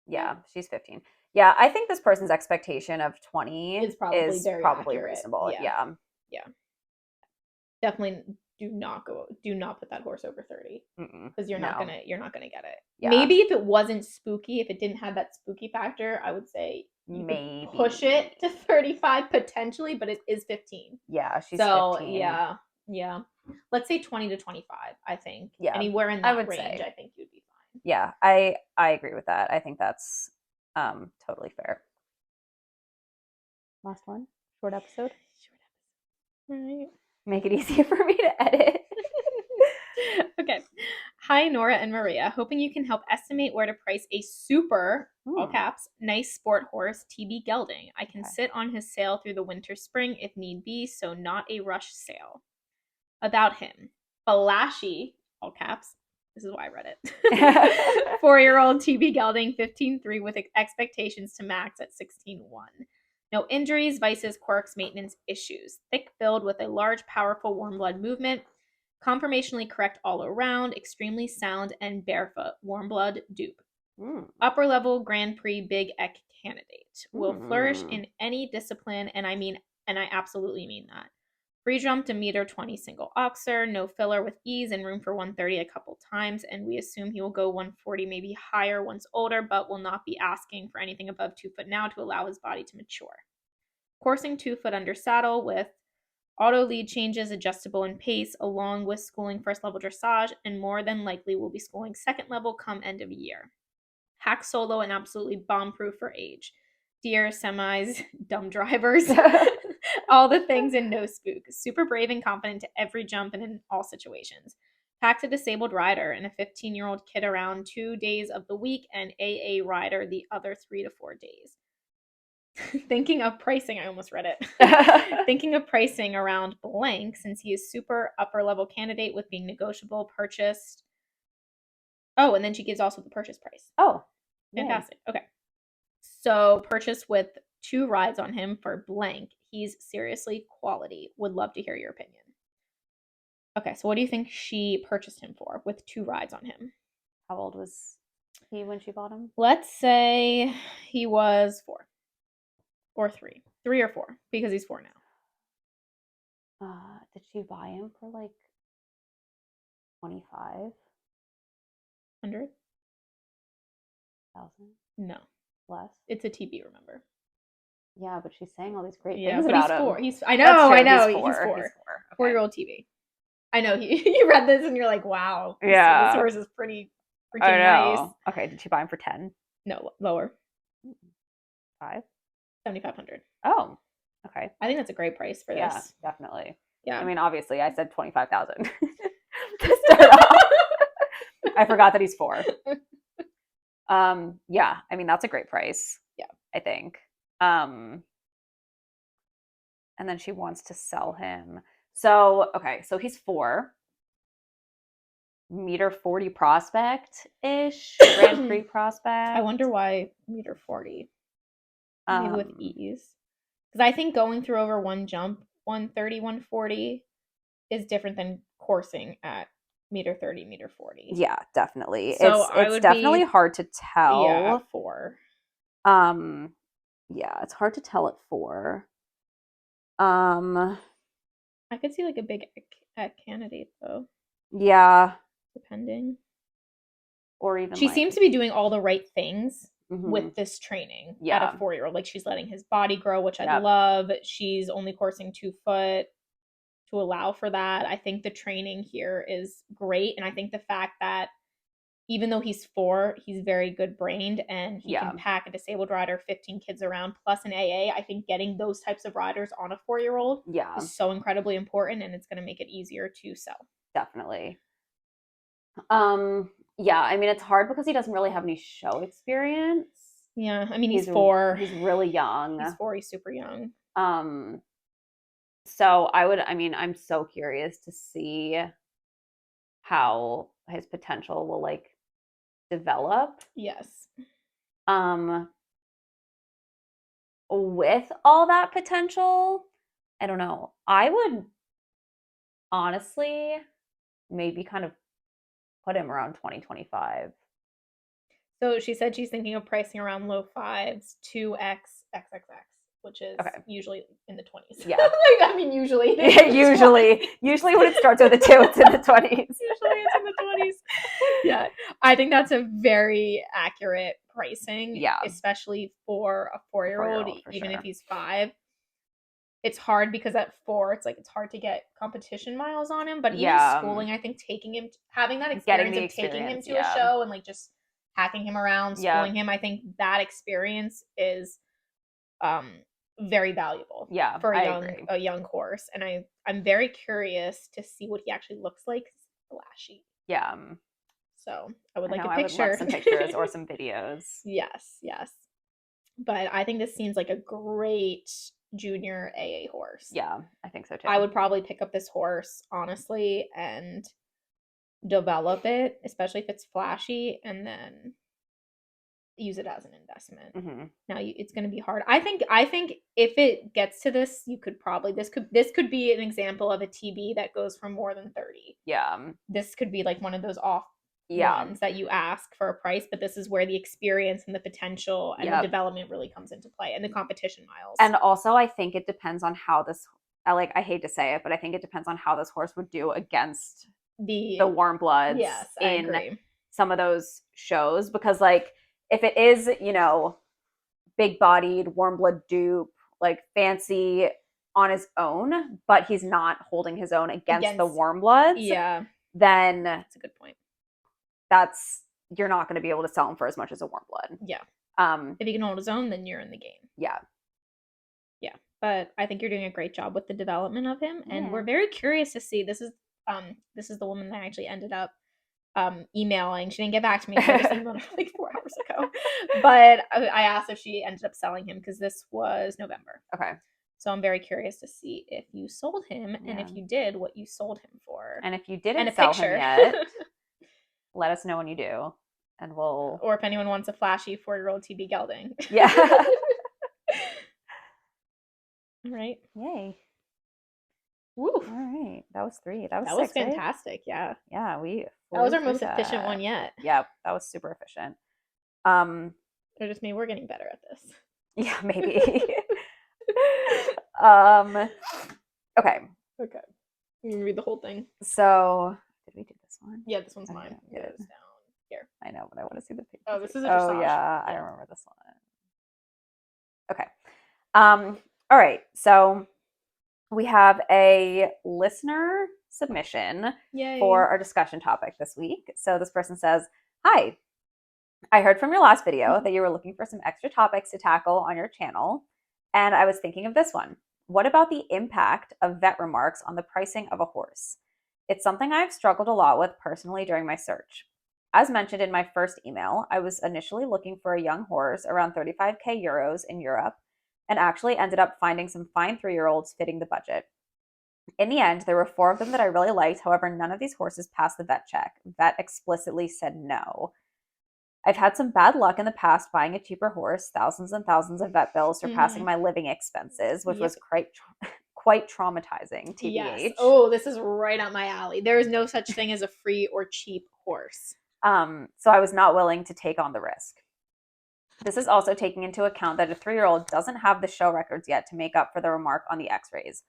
Yeah, she's 15. Yeah, I think this person's expectation of 20 is probably reasonable. Yeah. Definitely do not put that horse over 30, because you're not gonna get it. Yeah. Maybe if it wasn't spooky, if it didn't have that spooky factor, I would say maybe push it to 35 potentially, but it is 15. Yeah, she's 15. Yeah. Let's say 20 to 25. I think anywhere in that range, I think you'd be fine. Yeah, I agree with that. I think that's totally fair. Last one, short episode. All right. Make it easier for me to edit. Okay. Hi, Nora and Maria. Hoping you can help estimate where to price a super, all caps, nice sport horse, TB gelding. I can sit on his sale through the winter, spring if need be, so not a rush sale. About him. Flashy, all caps. This is why I read it. 4-year-old TB gelding, 15.3 with expectations to max at 16.1. No injuries, vices, quirks, maintenance issues. Thick-build with a large, powerful warm blood movement. Conformationally correct all around. Extremely sound and barefoot. Warm blood dupe. Upper level Grand Prix Big Ek candidate. Will flourish in any discipline, and I absolutely mean that. Free jump to meter 20 single oxer, no filler with ease, and room for 130 a couple times, and we assume he will go 140, maybe higher once older, but will not be asking for anything above 2 foot now to allow his body to mature. Coursing 2 foot under saddle with auto lead changes, adjustable in pace, along with schooling first level dressage, and more than likely will be schooling second level come end of year. Hack solo and absolutely bomb-proof for age. Deer, semis, dumb drivers, all the things and no spook. Super brave and confident to every jump and in all situations. Packed a disabled rider and a 15-year-old kid around 2 days of the week and AA rider the other 3 to 4 days. Thinking of pricing, I almost read it. Thinking of pricing around blank since he is super upper level candidate with being negotiable, purchased. Oh, and then she gives also the purchase price. Oh, fantastic. Yay. Okay. So purchase with 2 rides on him for blank. He's seriously quality. Would love to hear your opinion. Okay, so what do you think she purchased him for with 2 rides on him? How old was he when she bought him? Let's say he was 4. Or 3. 3 or 4, because he's 4 now. Did she buy him for like 25? 100? 1,000? No. Less? It's a TB, remember? Yeah, but she's saying all these great Yeah, things but about he's 4. him. I know. He's 4. He's 4. Okay. 4-year-old TB. I know. You read this and you're like, wow. Yeah. This horse is pretty freaking I know. nice. Okay, did she buy him for 10? No, lower. 5? 7,500. Oh, okay. I think that's a great price for this. Yeah, definitely. Yeah. I mean, obviously, I said 25,000 to start off. I forgot that he's 4. Yeah, I mean, that's a great price. Yeah. I think. And then she wants to sell him. So, okay, so he's 4. Meter 40 prospect-ish. Grand Prix prospect. I wonder why meter 40. Maybe with ease. Because I think going through over one jump, 130, 140, is different than coursing at meter 30, meter 40. Yeah, definitely. So it's definitely hard to tell. Yeah, at 4. Yeah, it's hard to tell at 4. I could see like a big candidate though. Yeah. Depending. Or even she seems to be doing all the right things mm-hmm. with this training at a 4-year-old. Like she's letting his body grow, which I love. She's only coursing 2 foot to allow for that. I think the training here is great. And I think the fact that even though he's 4, he's very good brained and he can pack a disabled rider, 15 kids around, plus an AA. I think getting those types of riders on a 4-year-old is so incredibly important, and it's going to make it easier to sell. Definitely. Yeah, I mean, it's hard because he doesn't really have any show experience. Yeah, I mean, he's 4. He's really young. He's 4. He's super young. So I'm so curious to see how his potential will like develop. Yes. With all that potential, I don't know. I would honestly maybe kind of put him around 2025. So she said she's thinking of pricing around low 5s, 2x, XXX, which is usually in the 20s. Yeah. I mean, usually. Usually when it starts with a 2, it's in the 20s. Usually it's in the 20s. Yeah. I think that's a very accurate pricing. Yeah. Especially for a 4-year-old, even if he's 5. It's hard because at 4, it's hard to get competition miles on him. But even schooling, I think having that experience of taking him to a show and like just hacking him around, schooling him, I think that experience is very valuable for a young horse. And I'm very curious to see what he actually looks like. Flashy. Yeah. So I would like a picture. I would love some pictures or some videos. Yes. But I think this seems like a great junior AA horse. Yeah, I think so too. I would probably pick up this horse, honestly, and develop it, especially if it's flashy, and then use it as an investment. Mhm. Now it's going to be hard. I think if it gets to this, you could probably this could be an example of a TB that goes for more than 30. Yeah. This could be like one of those off Yeah. ones that you ask for a price, but this is where the experience and the potential and the Yep. development really comes into play, and the competition miles. And also, I think it depends on how this. I hate to say it, but I think it depends on how this horse would do against the warm bloods. Yes, I agree. Some of those shows, because like if it is, big bodied warm blood dupe, like fancy on his own, but he's not holding his own against the warm bloods, Yeah, then that's a good point. You're not going to be able to sell him for as much as a warm blood. Yeah. If he can hold his own, then you're in the game. Yeah. Yeah. But I think you're doing a great job with the development of him, and we're very curious to see. This is the woman that I actually ended up emailing. She didn't get back to me. I just emailed her like 4 hours ago. But I asked if she ended up selling him because this was November. Okay. So I'm very curious to see if you sold him, and if you did, what you sold him for. And if you didn't sell him yet, let us know when you do, and we'll. Or if anyone wants a flashy 4-year-old TB gelding. Yeah. All right. Yay. Woo. All right. That was 3. That was 6, fantastic. Right? Yeah. That was our most efficient one yet. Yeah, that was super efficient. Or just maybe we're getting better at this. Yeah, maybe. Okay. You can read the whole thing. So, did we do this one? Yeah, this one's mine. Yeah, it's down here. I know, but I want to see the picture. Oh, this is a dressage. Oh, yeah, I remember this one. Okay. All right. So, we have a listener submission for our discussion topic this week. So, this person says, "Hi, I heard from your last video that you were looking for some extra topics to tackle on your channel, and I was thinking of this one. What about the impact of vet remarks on the pricing of a horse? It's something I've struggled a lot with personally during my search. As mentioned in my first email, I was initially looking for a young horse around 35k euros in Europe, and actually ended up finding some fine 3-year-olds fitting the budget. In the end, there were 4 of them that I really liked. However, none of these horses passed the vet check. Vet explicitly said no. I've had some bad luck in the past buying a cheaper horse, thousands and thousands of vet bills surpassing my living expenses, which was quite traumatizing, TBH. Yes. Oh, this is right up my alley. There is no such thing as a free or cheap horse. So I was not willing to take on the risk. This is also taking into account that a 3-year-old doesn't have the show records yet to make up for the remark on the x-rays.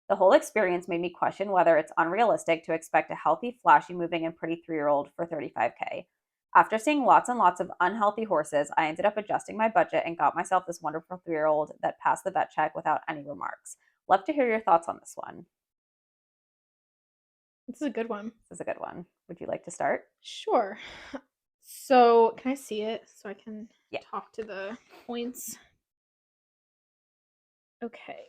The whole experience made me question whether it's unrealistic to expect a healthy, flashy, moving, and pretty 3-year-old for 35k. After seeing lots and lots of unhealthy horses, I ended up adjusting my budget and got myself this wonderful 3-year-old that passed the vet check without any remarks. Love to hear your thoughts on this one." This is a good one. This is a good one. Would you like to start? Sure. So, can I see it so I can talk to the points? Okay.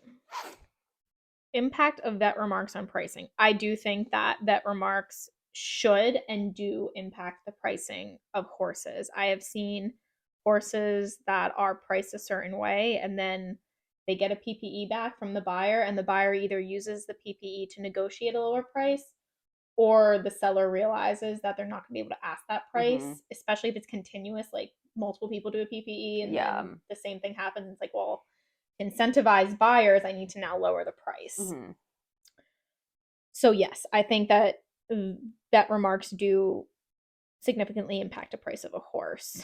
Impact of vet remarks on pricing. I do think that vet remarks should and do impact the pricing of horses. I have seen horses that are priced a certain way, and then they get a PPE back from the buyer, and the buyer either uses the PPE to negotiate a lower price, or the seller realizes that they're not going to be able to ask that price, especially if it's continuous, like multiple people do a PPE, and then the same thing happens. It's like, well, incentivize buyers, I need to now lower the price. So yes, I think that vet remarks do significantly impact the price of a horse.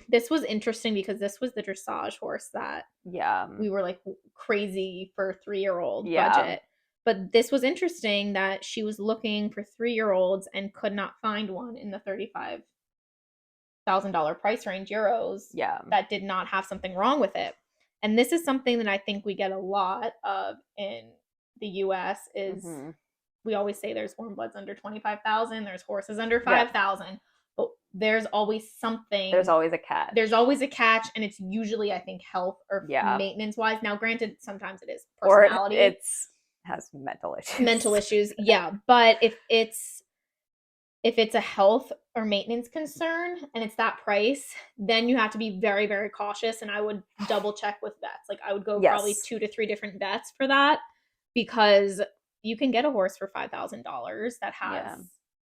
This was interesting because this was the dressage horse that we were like crazy for 3-year-old budget. But this was interesting that she was looking for 3-year-olds and could not find one in the $35,000 price range euros that did not have something wrong with it. And this is something that I think we get a lot of in the US is we always say there's warm bloods under 25,000, there's horses under 5,000, but there's always something. There's always a catch. There's always a catch, and it's usually, I think, health or maintenance wise. Now, granted, sometimes it is personality. Or has mental issues. Mental issues, yeah. But if it's a health or maintenance concern and it's that price, then you have to be very, very cautious. And I would double check with vets. Like I would go probably 2 to 3 different vets for that, because you can get a horse for $5,000 that has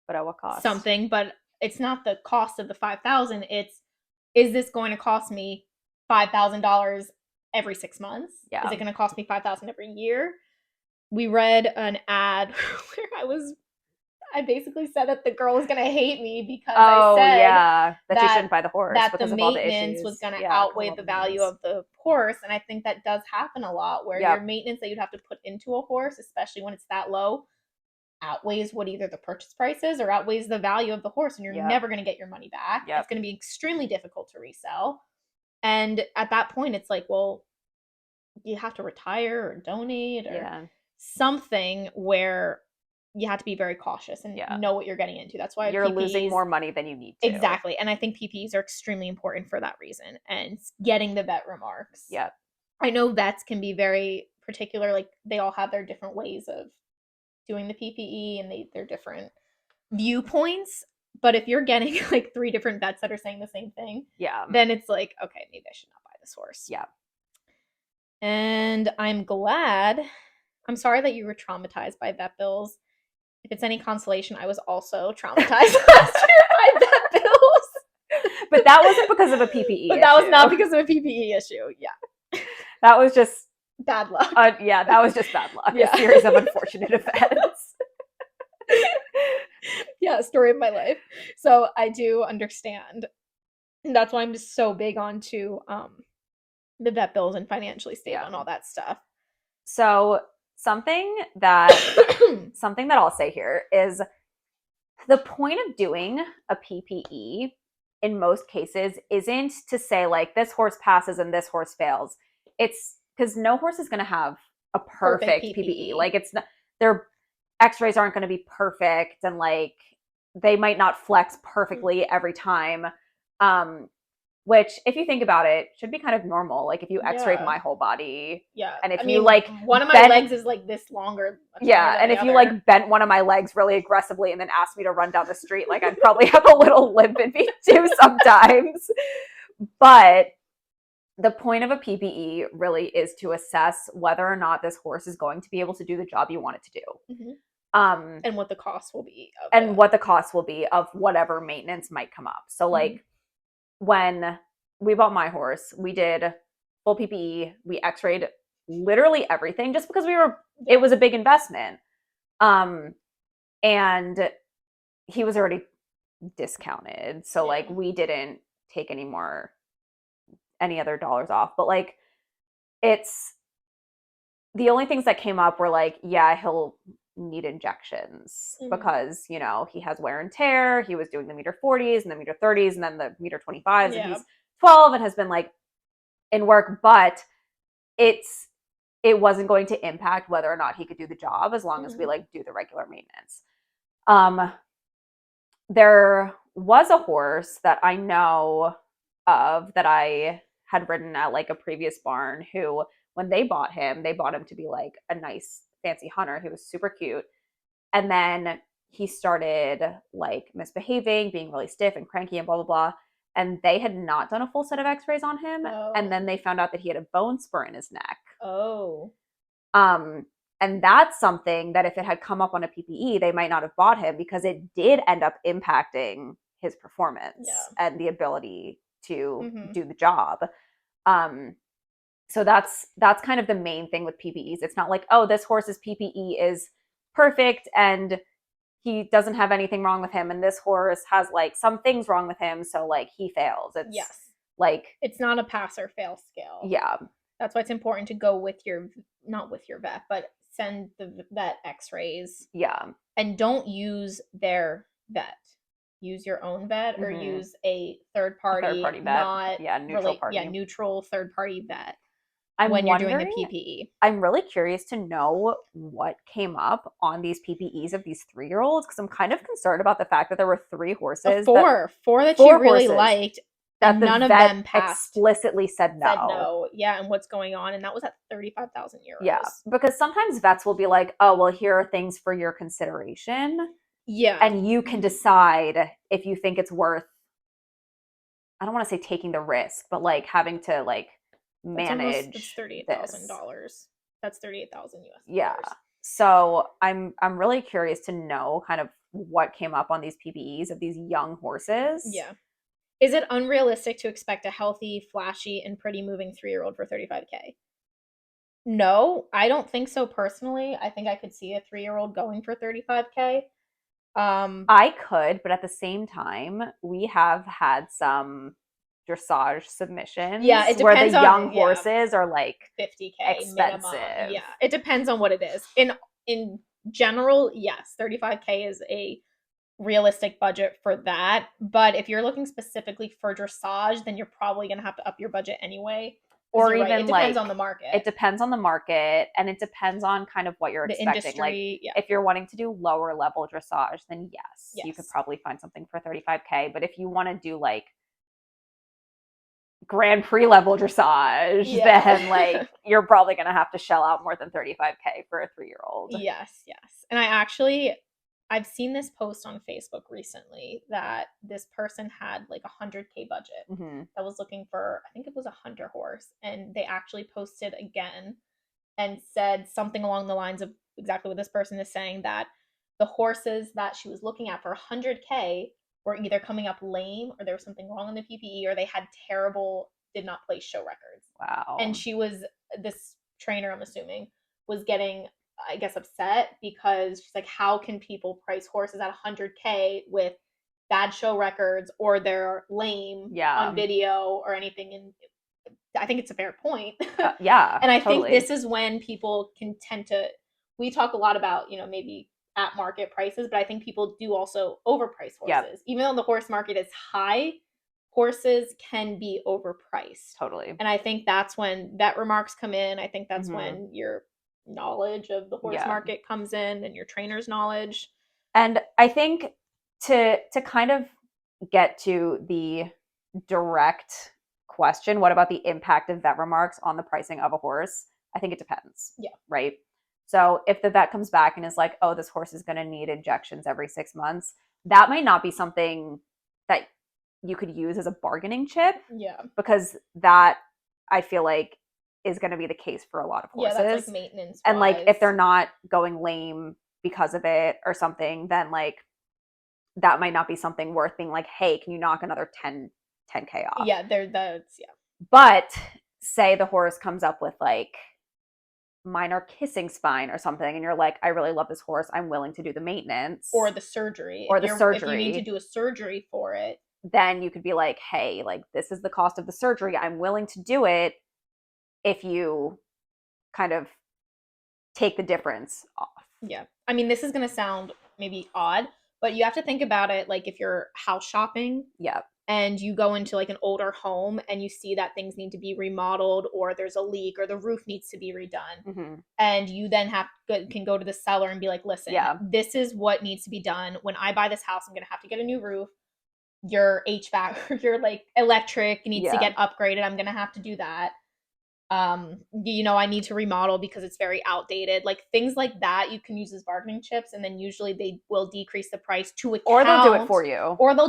but at what cost? Something, but it's not the cost of the $5,000. It's is this going to cost me $5,000 every 6 months? Yeah. Is it going to cost me $5,000 every year? We read an ad where I basically said that the girl was going to hate me because I said that you shouldn't buy the horse that because the of all the maintenance issues. was going to Yeah, because outweigh all the the value maintenance. of the horse. And I think that does happen a lot, where Yep. your maintenance that you'd have to put into a horse, especially when it's that low, outweighs what either the purchase price is or outweighs the value of the horse, and you're Yep. never going to get your money back. Yep. It's going to be extremely difficult to resell. And at that point, it's like, well, you have to retire or donate or something where you have to be very cautious and know what you're getting into. That's why you're PPEs, losing more money than you need to. Exactly. And I think PPEs are extremely important for that reason. And getting the vet remarks. Yep. I know vets can be very particular. Like, they all have their different ways of doing the PPE and their different viewpoints. But if you're getting like 3 different vets that are saying the same thing, then it's like, okay, maybe I should not buy this horse. Yeah. And I'm sorry that you were traumatized by vet bills. If it's any consolation, I was also traumatized last year by vet bills. But that wasn't because of a PPE But that was not because of a PPE issue. Yeah. That was just bad luck. That was just bad luck. A series of unfortunate events. Yeah, story of my life. So I do understand. And that's why I'm just so big on the vet bills and financially stable and all that stuff. So something that I'll say here is the point of doing a PPE in most cases isn't to say like this horse passes and this horse fails. It's because no horse is going to have a perfect PPE. Like, it's not, their x-rays aren't going to be perfect, and like they might not flex perfectly every time. Which, if you think about it, should be kind of normal. Like, if you x-rayed my whole body. Yeah. And if you like one of my legs is like this longer. Yeah. And if you like bent one of my legs really aggressively and then asked me to run down the street, like I'd probably have a little limp in me too sometimes. But the point of a PPE really is to assess whether or not this horse is going to be able to do the job you want it to do. Mm-hmm. And what the cost will be. What the cost will be of whatever maintenance might come up. So like, when we bought my horse, we did full PPE. We x-rayed literally everything just because it was a big investment. And he was already discounted. So like, we didn't take any other dollars off. But like, it's the only things that came up were like, he'll need injections because, you know, he has wear and tear. He was doing the meter 40s and the meter 30s and then the meter 25s and he's 12 and has been like in work, but it wasn't going to impact whether or not he could do the job as long as we like do the regular maintenance. There was a horse that I know of that I had ridden at like a previous barn who, when they bought him to be like a nice fancy hunter. He was super cute. And then he started like misbehaving, being really stiff and cranky and blah, blah, blah. And they had not done a full set of x-rays on him. And then they found out that he had a bone spur in his neck. And that's something that if it had come up on a PPE, they might not have bought him because it did end up impacting his performance and the ability to do the job. So that's kind of the main thing with PPEs. It's not like, oh, this horse's PPE is perfect and he doesn't have anything wrong with him, and this horse has like some things wrong with him, so like he fails. It's like, it's not a pass or fail scale. Yeah. That's why it's important to go with not with your vet, but send the vet x-rays. Yeah. And don't use their vet. Use your own vet or use a third party vet. Not neutral party. Yeah, neutral third party vet. When you're doing the PPE. I'm really curious to know what came up on these PPEs of these 3-year-olds, because I'm kind of concerned about the fact that there were 3 horses. Four that you really liked. That none of them passed. Explicitly said no. Yeah, and what's going on? And that was at 35,000 euros. Yeah, because sometimes vets will be like, oh, well, here are things for your consideration. Yeah. And you can decide if you think it's worth, I don't want to say taking the risk, but like having to like manage. That's $38,000. That's 38,000 US. Yeah. So I'm really curious to know kind of what came up on these PPEs of these young horses. Yeah. Is it unrealistic to expect a healthy, flashy, and pretty moving 3-year-old for $35K? No, I don't think so personally. I think I could see a 3-year-old going for $35K. I could, but at the same time, we have had some dressage submissions Yeah, it where the depends on young horses are like 50K expensive. minimum. Yeah, it depends on what it is. In general, yes, $35K is a realistic budget for that. But if you're looking specifically for dressage, then you're probably gonna have to up your budget anyway. Or you're right, even it depends like on the market. it depends on the market, and it depends on kind of what you're The expecting. industry, Like yeah. if you're wanting to do lower level dressage, then yes, you could Yes. probably find something for $35K. But if you want to do like Grand Prix level dressage, Yeah. then like you're probably gonna have to shell out more than $35K for a 3-year-old. Yes. And I've seen this post on Facebook recently that this person had like a $100K budget that was looking for, I think it was a hunter horse, and they actually posted again and said something along the lines of exactly what this person is saying, that the horses that she was looking at for 100K were either coming up lame, or there was something wrong in the PPE, or they had did not place show records. Wow. And this trainer, I'm assuming, was getting, I guess, upset because she's like, how can people price horses at 100K with bad show records, or they're lame on video or anything? And I think it's a fair point. Yeah. And I think this is when people can tend to, we talk a lot about, maybe at market prices, but I think people do also overprice horses. Yep. Even though the horse market is high, horses can be overpriced. Totally. And I think that's when vet remarks come in. I think that's when your knowledge of the horse market comes in, and your trainer's knowledge. And I think to kind of get to the direct question, what about the impact of vet remarks on the pricing of a horse? I think it depends. Yeah. Right? So if the vet comes back and is like, oh, this horse is going to need injections every 6 months, that might not be something that you could use as a bargaining chip. Yeah. Because that, I feel like, is going to be the case for a lot of horses. Yeah, that's like maintenance. And like if they're not going lame because of it or something, then like that might not be something worth being like, hey, can you knock another 10K off? Yeah, that's. But say the horse comes up with like minor kissing spine or something, and you're like, I really love this horse, I'm willing to do the maintenance. Or the surgery. If you need to do a surgery for it, then you could be like, hey, like this is the cost of the surgery, I'm willing to do it if you kind of take the difference off. Yeah. I mean, this is going to sound maybe odd, but you have to think about it like if you're house shopping. Yeah. And you go into like an older home and you see that things need to be remodeled, or there's a leak, or the roof needs to be redone. And you then can go to the seller and be like, listen, this is what needs to be done. When I buy this house, I'm going to have to get a new roof. Your HVAC or your like electric needs to get upgraded. I'm going to have to do that. I need to remodel because it's very outdated. Like things like that you can use as bargaining chips, and then usually they will decrease the price to account. Or they'll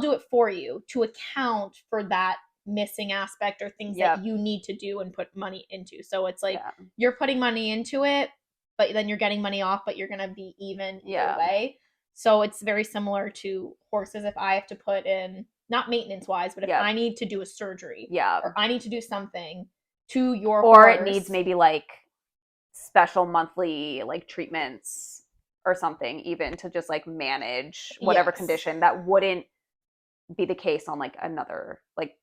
do it for you. To account for that missing aspect or things that you need to do and put money into. So it's like you're putting money into it, but then you're getting money off, but you're going to be even either way. So it's very similar to horses. If I have to put in, not maintenance wise, but if I need to do a surgery or I need to do something to your horse. Or it needs maybe like special monthly like treatments or something, even to just like manage whatever condition that wouldn't be the case on like another, like,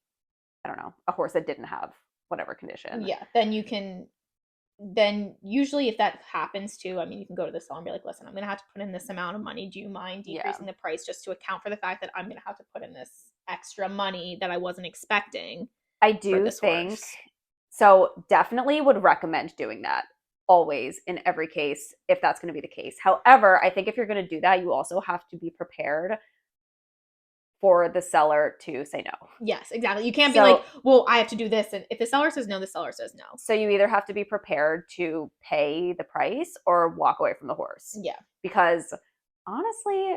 I don't know, a horse that didn't have whatever condition. Yeah. Then usually if that happens too, I mean, you can go to the seller and be like, listen, I'm going to have to put in this amount of money. Do you mind decreasing the price just to account for the fact that I'm going to have to put in this extra money that I wasn't expecting? I do think horse. So definitely would recommend doing that always in every case, if that's going to be the case. However, I think if you're going to do that, you also have to be prepared for the seller to say no. Yes, exactly. You can't be like, well, I have to do this. And if the seller says no, the seller says no. So you either have to be prepared to pay the price or walk away from the horse. Yeah. Because honestly,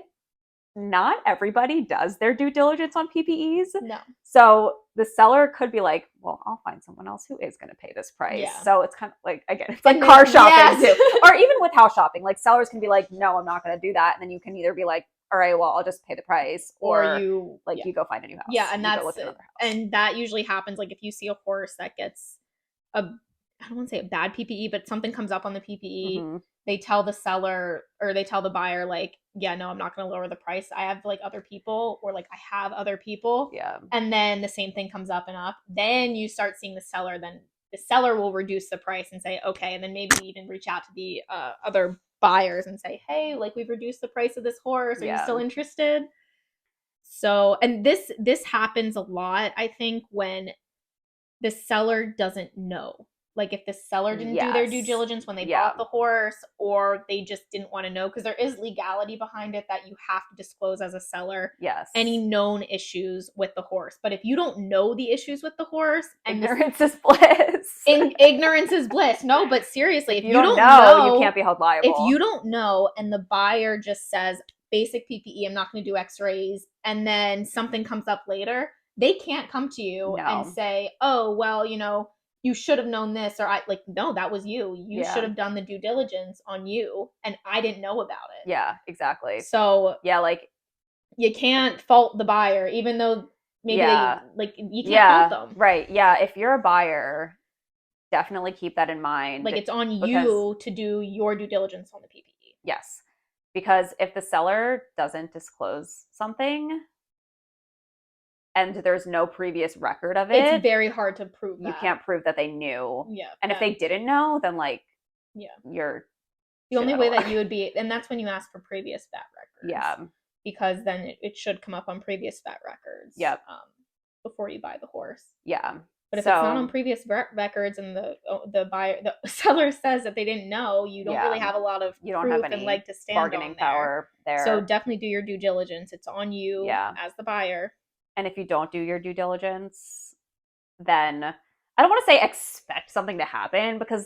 not everybody does their due diligence on PPEs. No. So the seller could be like, well, I'll find someone else who is going to pay this price. Yeah. So it's kind of like, again, it's like car shopping too. Or even with house shopping, like sellers can be like, no, I'm not going to do that. And then you can either be like, all right, well, I'll just pay the price, or you you go find a new house. Yeah, and you that's go look at another house. and that usually happens. Like if you see a horse that gets I don't want to say a bad PPE, but something comes up on the PPE, they tell the seller or they tell the buyer, like, yeah, no, I'm not going to lower the price. I have like other people, or like I have other people. Yeah. And then the same thing comes up and up. Then you start seeing the seller, then the seller will reduce the price and say, okay. And then maybe even reach out to the other buyers and say, hey, like we've reduced the price of this horse. Are you still interested? So, and this happens a lot, I think, when the seller doesn't know. Like if the seller didn't do their due diligence when they bought the horse, or they just didn't want to know, because there is legality behind it that you have to disclose as a seller any known issues with the horse. But if you don't know the issues with the horse, and ignorance is bliss. Ignorance is bliss. No, but seriously, if you don't know, you can't be held liable. If you don't know and the buyer just says basic PPE, I'm not going to do x-rays, and then something comes up later, they can't come to you and say, oh, well, you know, you should have known this, or no, that was you. You should have done the due diligence on you, and I didn't know about it. Yeah, exactly. So like you can't fault the buyer, even though maybe you can't fault them. Right. Yeah. If you're a buyer, definitely keep that in mind. Like it's on you to do your due diligence on the PPE. Yes. Because if the seller doesn't disclose something, and there's no previous record of it, it's very hard to prove that. You can't prove that they knew. Yeah. And if they didn't know, then you're the only way that you would be, and that's when you ask for previous vet records. Yeah. Because then it should come up on previous vet records. Yep. Before you buy the horse. Yeah. But if it's not on previous records and the buyer, the seller says that they didn't know, you don't really have a lot of proof and leg to stand bargaining power there. So definitely do your due diligence. It's on you as the buyer. And if you don't do your due diligence, then I don't want to say expect something to happen, because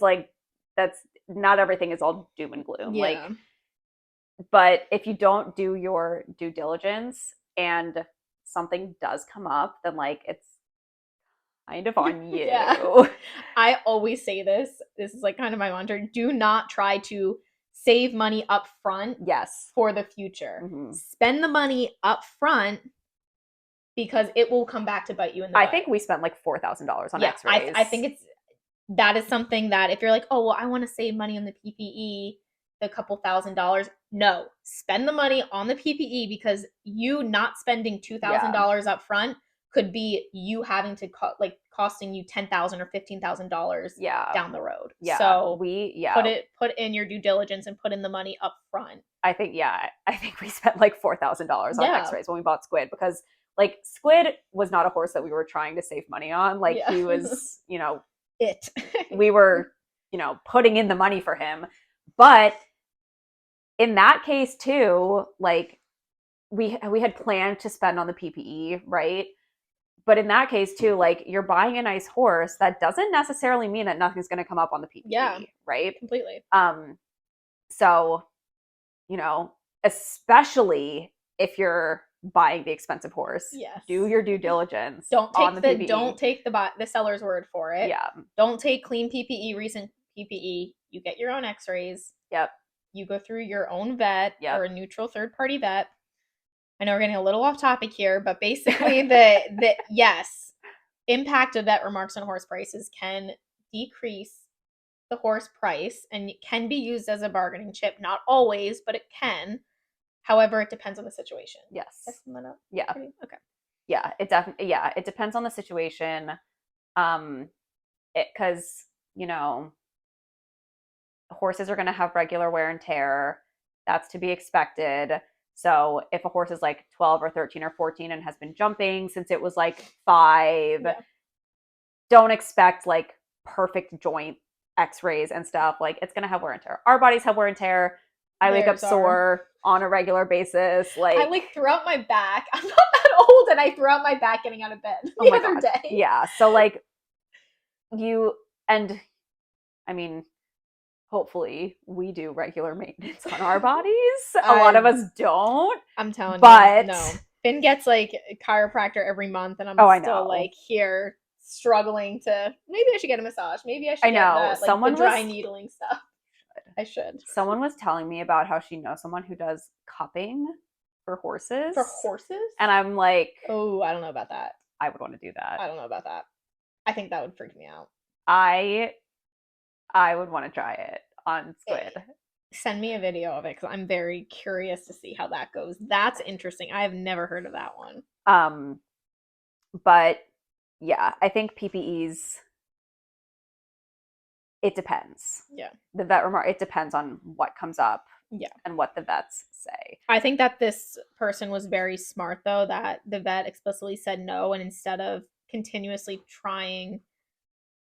that's not everything is all doom and gloom. Yeah. But if you don't do your due diligence and something does come up, then it's kind of on you. I always say this. This is kind of my mantra. Do not try to save money up front for the future. Spend the money up front, because it will come back to bite you in the butt. I think we spent $4,000 on x-rays. I think that is something that if you're like, oh, well, I want to save money on the PPE, the couple $1,000s. No, spend the money on the PPE, because you not spending $2,000 up front could be you having to costing you $10,000 or $15,000 down the road. Yeah. So put in your due diligence and put in the money up front. I think we spent $4,000 on x-rays when we bought Squid, because Squid was not a horse that we were trying to save money on. He was, we were, putting in the money for him. But in that case too, we had planned to spend on the PPE, right? But in that case too, you're buying a nice horse, that doesn't necessarily mean that nothing's going to come up on the PPE, right? Completely. So, especially if you're buying the expensive horse, do your due diligence. Don't take the seller's word for it. Yeah. Don't take clean PPE, recent PPE. You get your own x-rays. Yep. You go through your own vet or a neutral third-party vet. I know we're getting a little off topic here, but basically the impact of vet remarks on horse prices can decrease the horse price, and it can be used as a bargaining chip. Not always, but it can. However, it depends on the situation. Yes. Yeah. Okay. Yeah, it definitely. Yeah, it depends on the situation. Because horses are going to have regular wear and tear. That's to be expected. So if a horse is 12 or 13 or 14 and has been jumping since it was 5, don't expect perfect joint x-rays and stuff. It's going to have wear and tear. Our bodies have wear and tear. I wake up sore on a regular basis. I threw out my back. I'm not that old, and I threw out my back getting out of bed the other day. Yeah. So hopefully we do regular maintenance on our bodies. A lot of us don't. I'm telling you. No. Finn gets a chiropractor every month, and I'm still here struggling to, maybe I should get a massage. Maybe I should get the dry needling stuff. I should. Someone was telling me about how she knows someone who does cupping for horses. For horses? And I'm like, oh, I don't know about that. I would want to do that. I don't know about that. I think that would freak me out. I would want to try it on squid. Send me a video of it because I'm very curious to see how that goes. That's interesting. I have never heard of that one. But yeah, I think PPEs, it depends. Yeah. The vet remark, it depends on what comes up. Yeah. And what the vets say. I think that this person was very smart, though, that the vet explicitly said no, and instead of continuously trying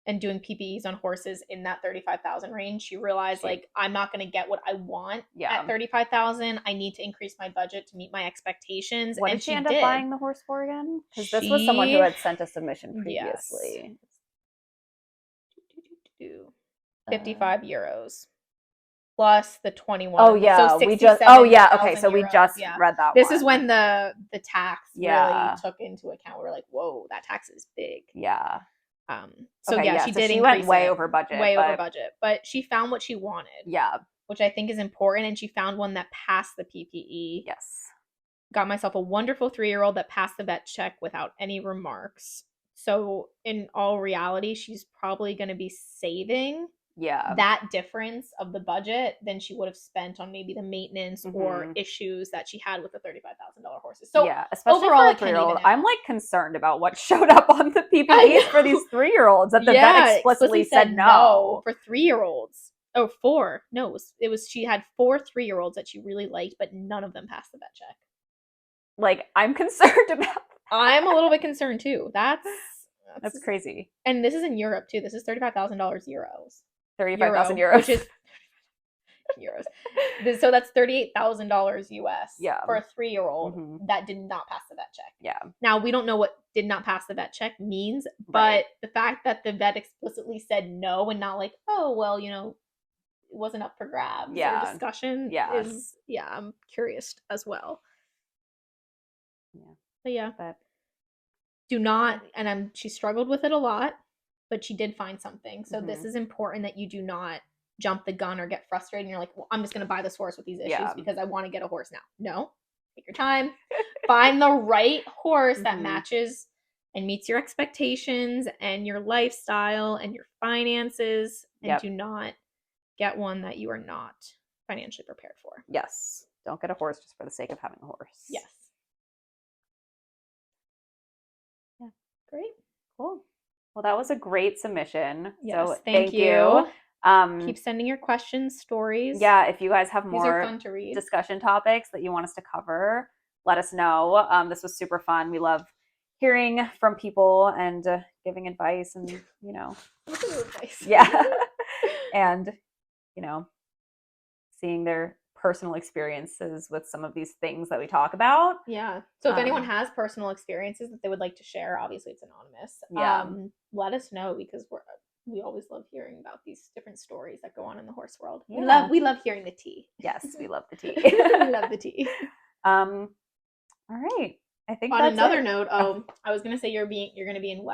and doing PPEs on horses in that 35,000 range, she realized, like, I'm not going to get what I want at 35,000. I need to increase my budget to meet my expectations. What and did she end up buying the horse for again? Because this was someone who had sent a submission previously. Yes. 55 euros. Plus the 21. Oh yeah, so we just. Oh yeah, okay. So we just read that. This is when the tax really took into account. We're like, whoa, that tax is big. Yeah. So okay, she did. She went way over budget. Over budget, but she found what she wanted. Yeah. Which I think is important, and she found one that passed the PPE. Yes. Got myself a wonderful 3-year-old that passed the vet check without any remarks. So in all reality, she's probably going to be saving that difference of the budget than she would have spent on maybe the maintenance or issues that she had with the $35,000 horses. So yeah, especially overall, for a 3-year-old, I'm like concerned about what showed up on the PPEs for these 3-year-olds that the vet explicitly said no. For 3-year-olds. Oh, 4. No, it was she had 4 3-year-olds that she really liked, but none of them passed the vet check. Like, I'm concerned about that. I'm a little bit concerned too. That's crazy. And this is in Europe too. This is $35,000 euros. 35,000 euros. Which is euros. So that's $38,000 US for a 3-year-old that did not pass the vet check. Yeah. Now, we don't know what did not pass the vet check means, but the fact that the vet explicitly said no and not like, oh, well, you know, it wasn't up for grabs or discussion is, I'm curious as well. Yeah. But do not, and she struggled with it a lot, but she did find something. So this is important that you do not jump the gun or get frustrated and you're like, well, I'm just going to buy this horse with these issues because I want to get a horse now. No, take your time. Find the right horse that matches and meets your expectations and your lifestyle and your finances, and do not get one that you are not financially prepared for. Yes. Don't get a horse just for the sake of having a horse. Yes. Yeah. Great. Cool. Well, that was a great submission. Yes, so thank you. Keep sending your questions, stories. Yeah, if you guys have These more are fun to read. Discussion topics that you want us to cover, let us know. This was super fun. We love hearing from people and giving advice and, you know. Advice. Yeah. And, you know, seeing their personal experiences with some of these things that we talk about. Yeah. So if anyone has personal experiences that they would like to share, obviously it's anonymous. Let us know because we always love hearing about these different stories that go on in the horse world. Yeah. We love hearing the tea. Yes, we love the tea. We love the tea. All right. I think on that's another it. note, I was gonna say you're gonna be in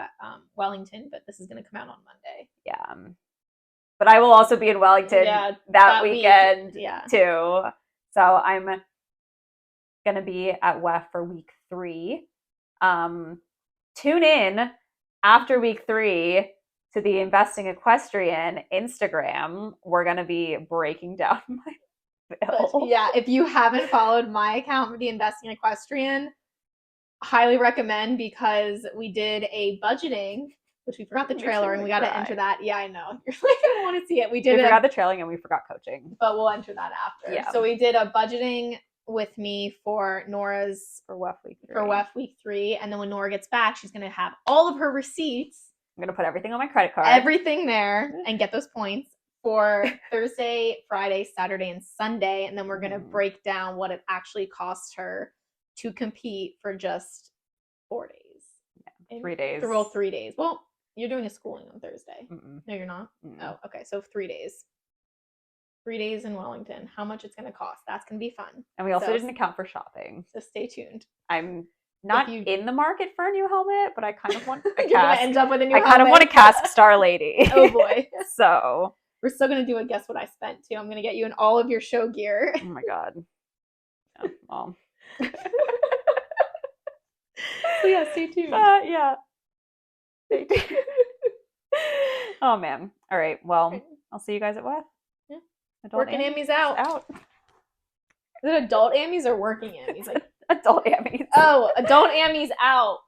Wellington, but this is gonna come out on Monday. Yeah. But I will also be in Wellington that weekend too. So I'm going to be at WEF for week 3. Tune in after week 3 to the Investing Equestrian Instagram. We're going to be breaking down my bill. Yeah, if you haven't followed my account for the Investing Equestrian, highly recommend because we did a budgeting, which we forgot the trailer and we got to enter that. Yeah, I know. You're like, I don't want to see it. We forgot the trailing and we forgot coaching. But we'll enter that after. Yeah. So we did a budgeting with me for Nora's for WEF week 3. And then when Nora gets back, she's going to have all of her receipts. I'm going to put everything on my credit card. Everything there and get those points for Thursday, Friday, Saturday, and Sunday. And then we're going to break down what it actually costs her to compete for just 4 days. Yeah, 3 days. To roll 3 days. Well, you're doing a schooling on Thursday. Mm-mm. No, you're not? Mm-mm. Oh, okay. So 3 days. 3 days in Wellington. How much it's going to cost. That's going to be fun. And we also didn't account for shopping. So stay tuned. I'm not in the market for a new helmet, but I kind of want a You're going to end up with a new helmet. I kind of want a Cask Star Lady. Oh, boy. So. We're still going to do a Guess What I Spent, too. I'm going to get you in all of your show gear. Oh, my God. Yeah, well. So yeah, stay tuned. Yeah. Stay tuned. Oh man. All right. Well, I'll see you guys at what? Yeah. Adult Working Amy's Amy's out. Is it adult Amy's or working Amy's? Like adult Amy's. oh, adult Amy's out.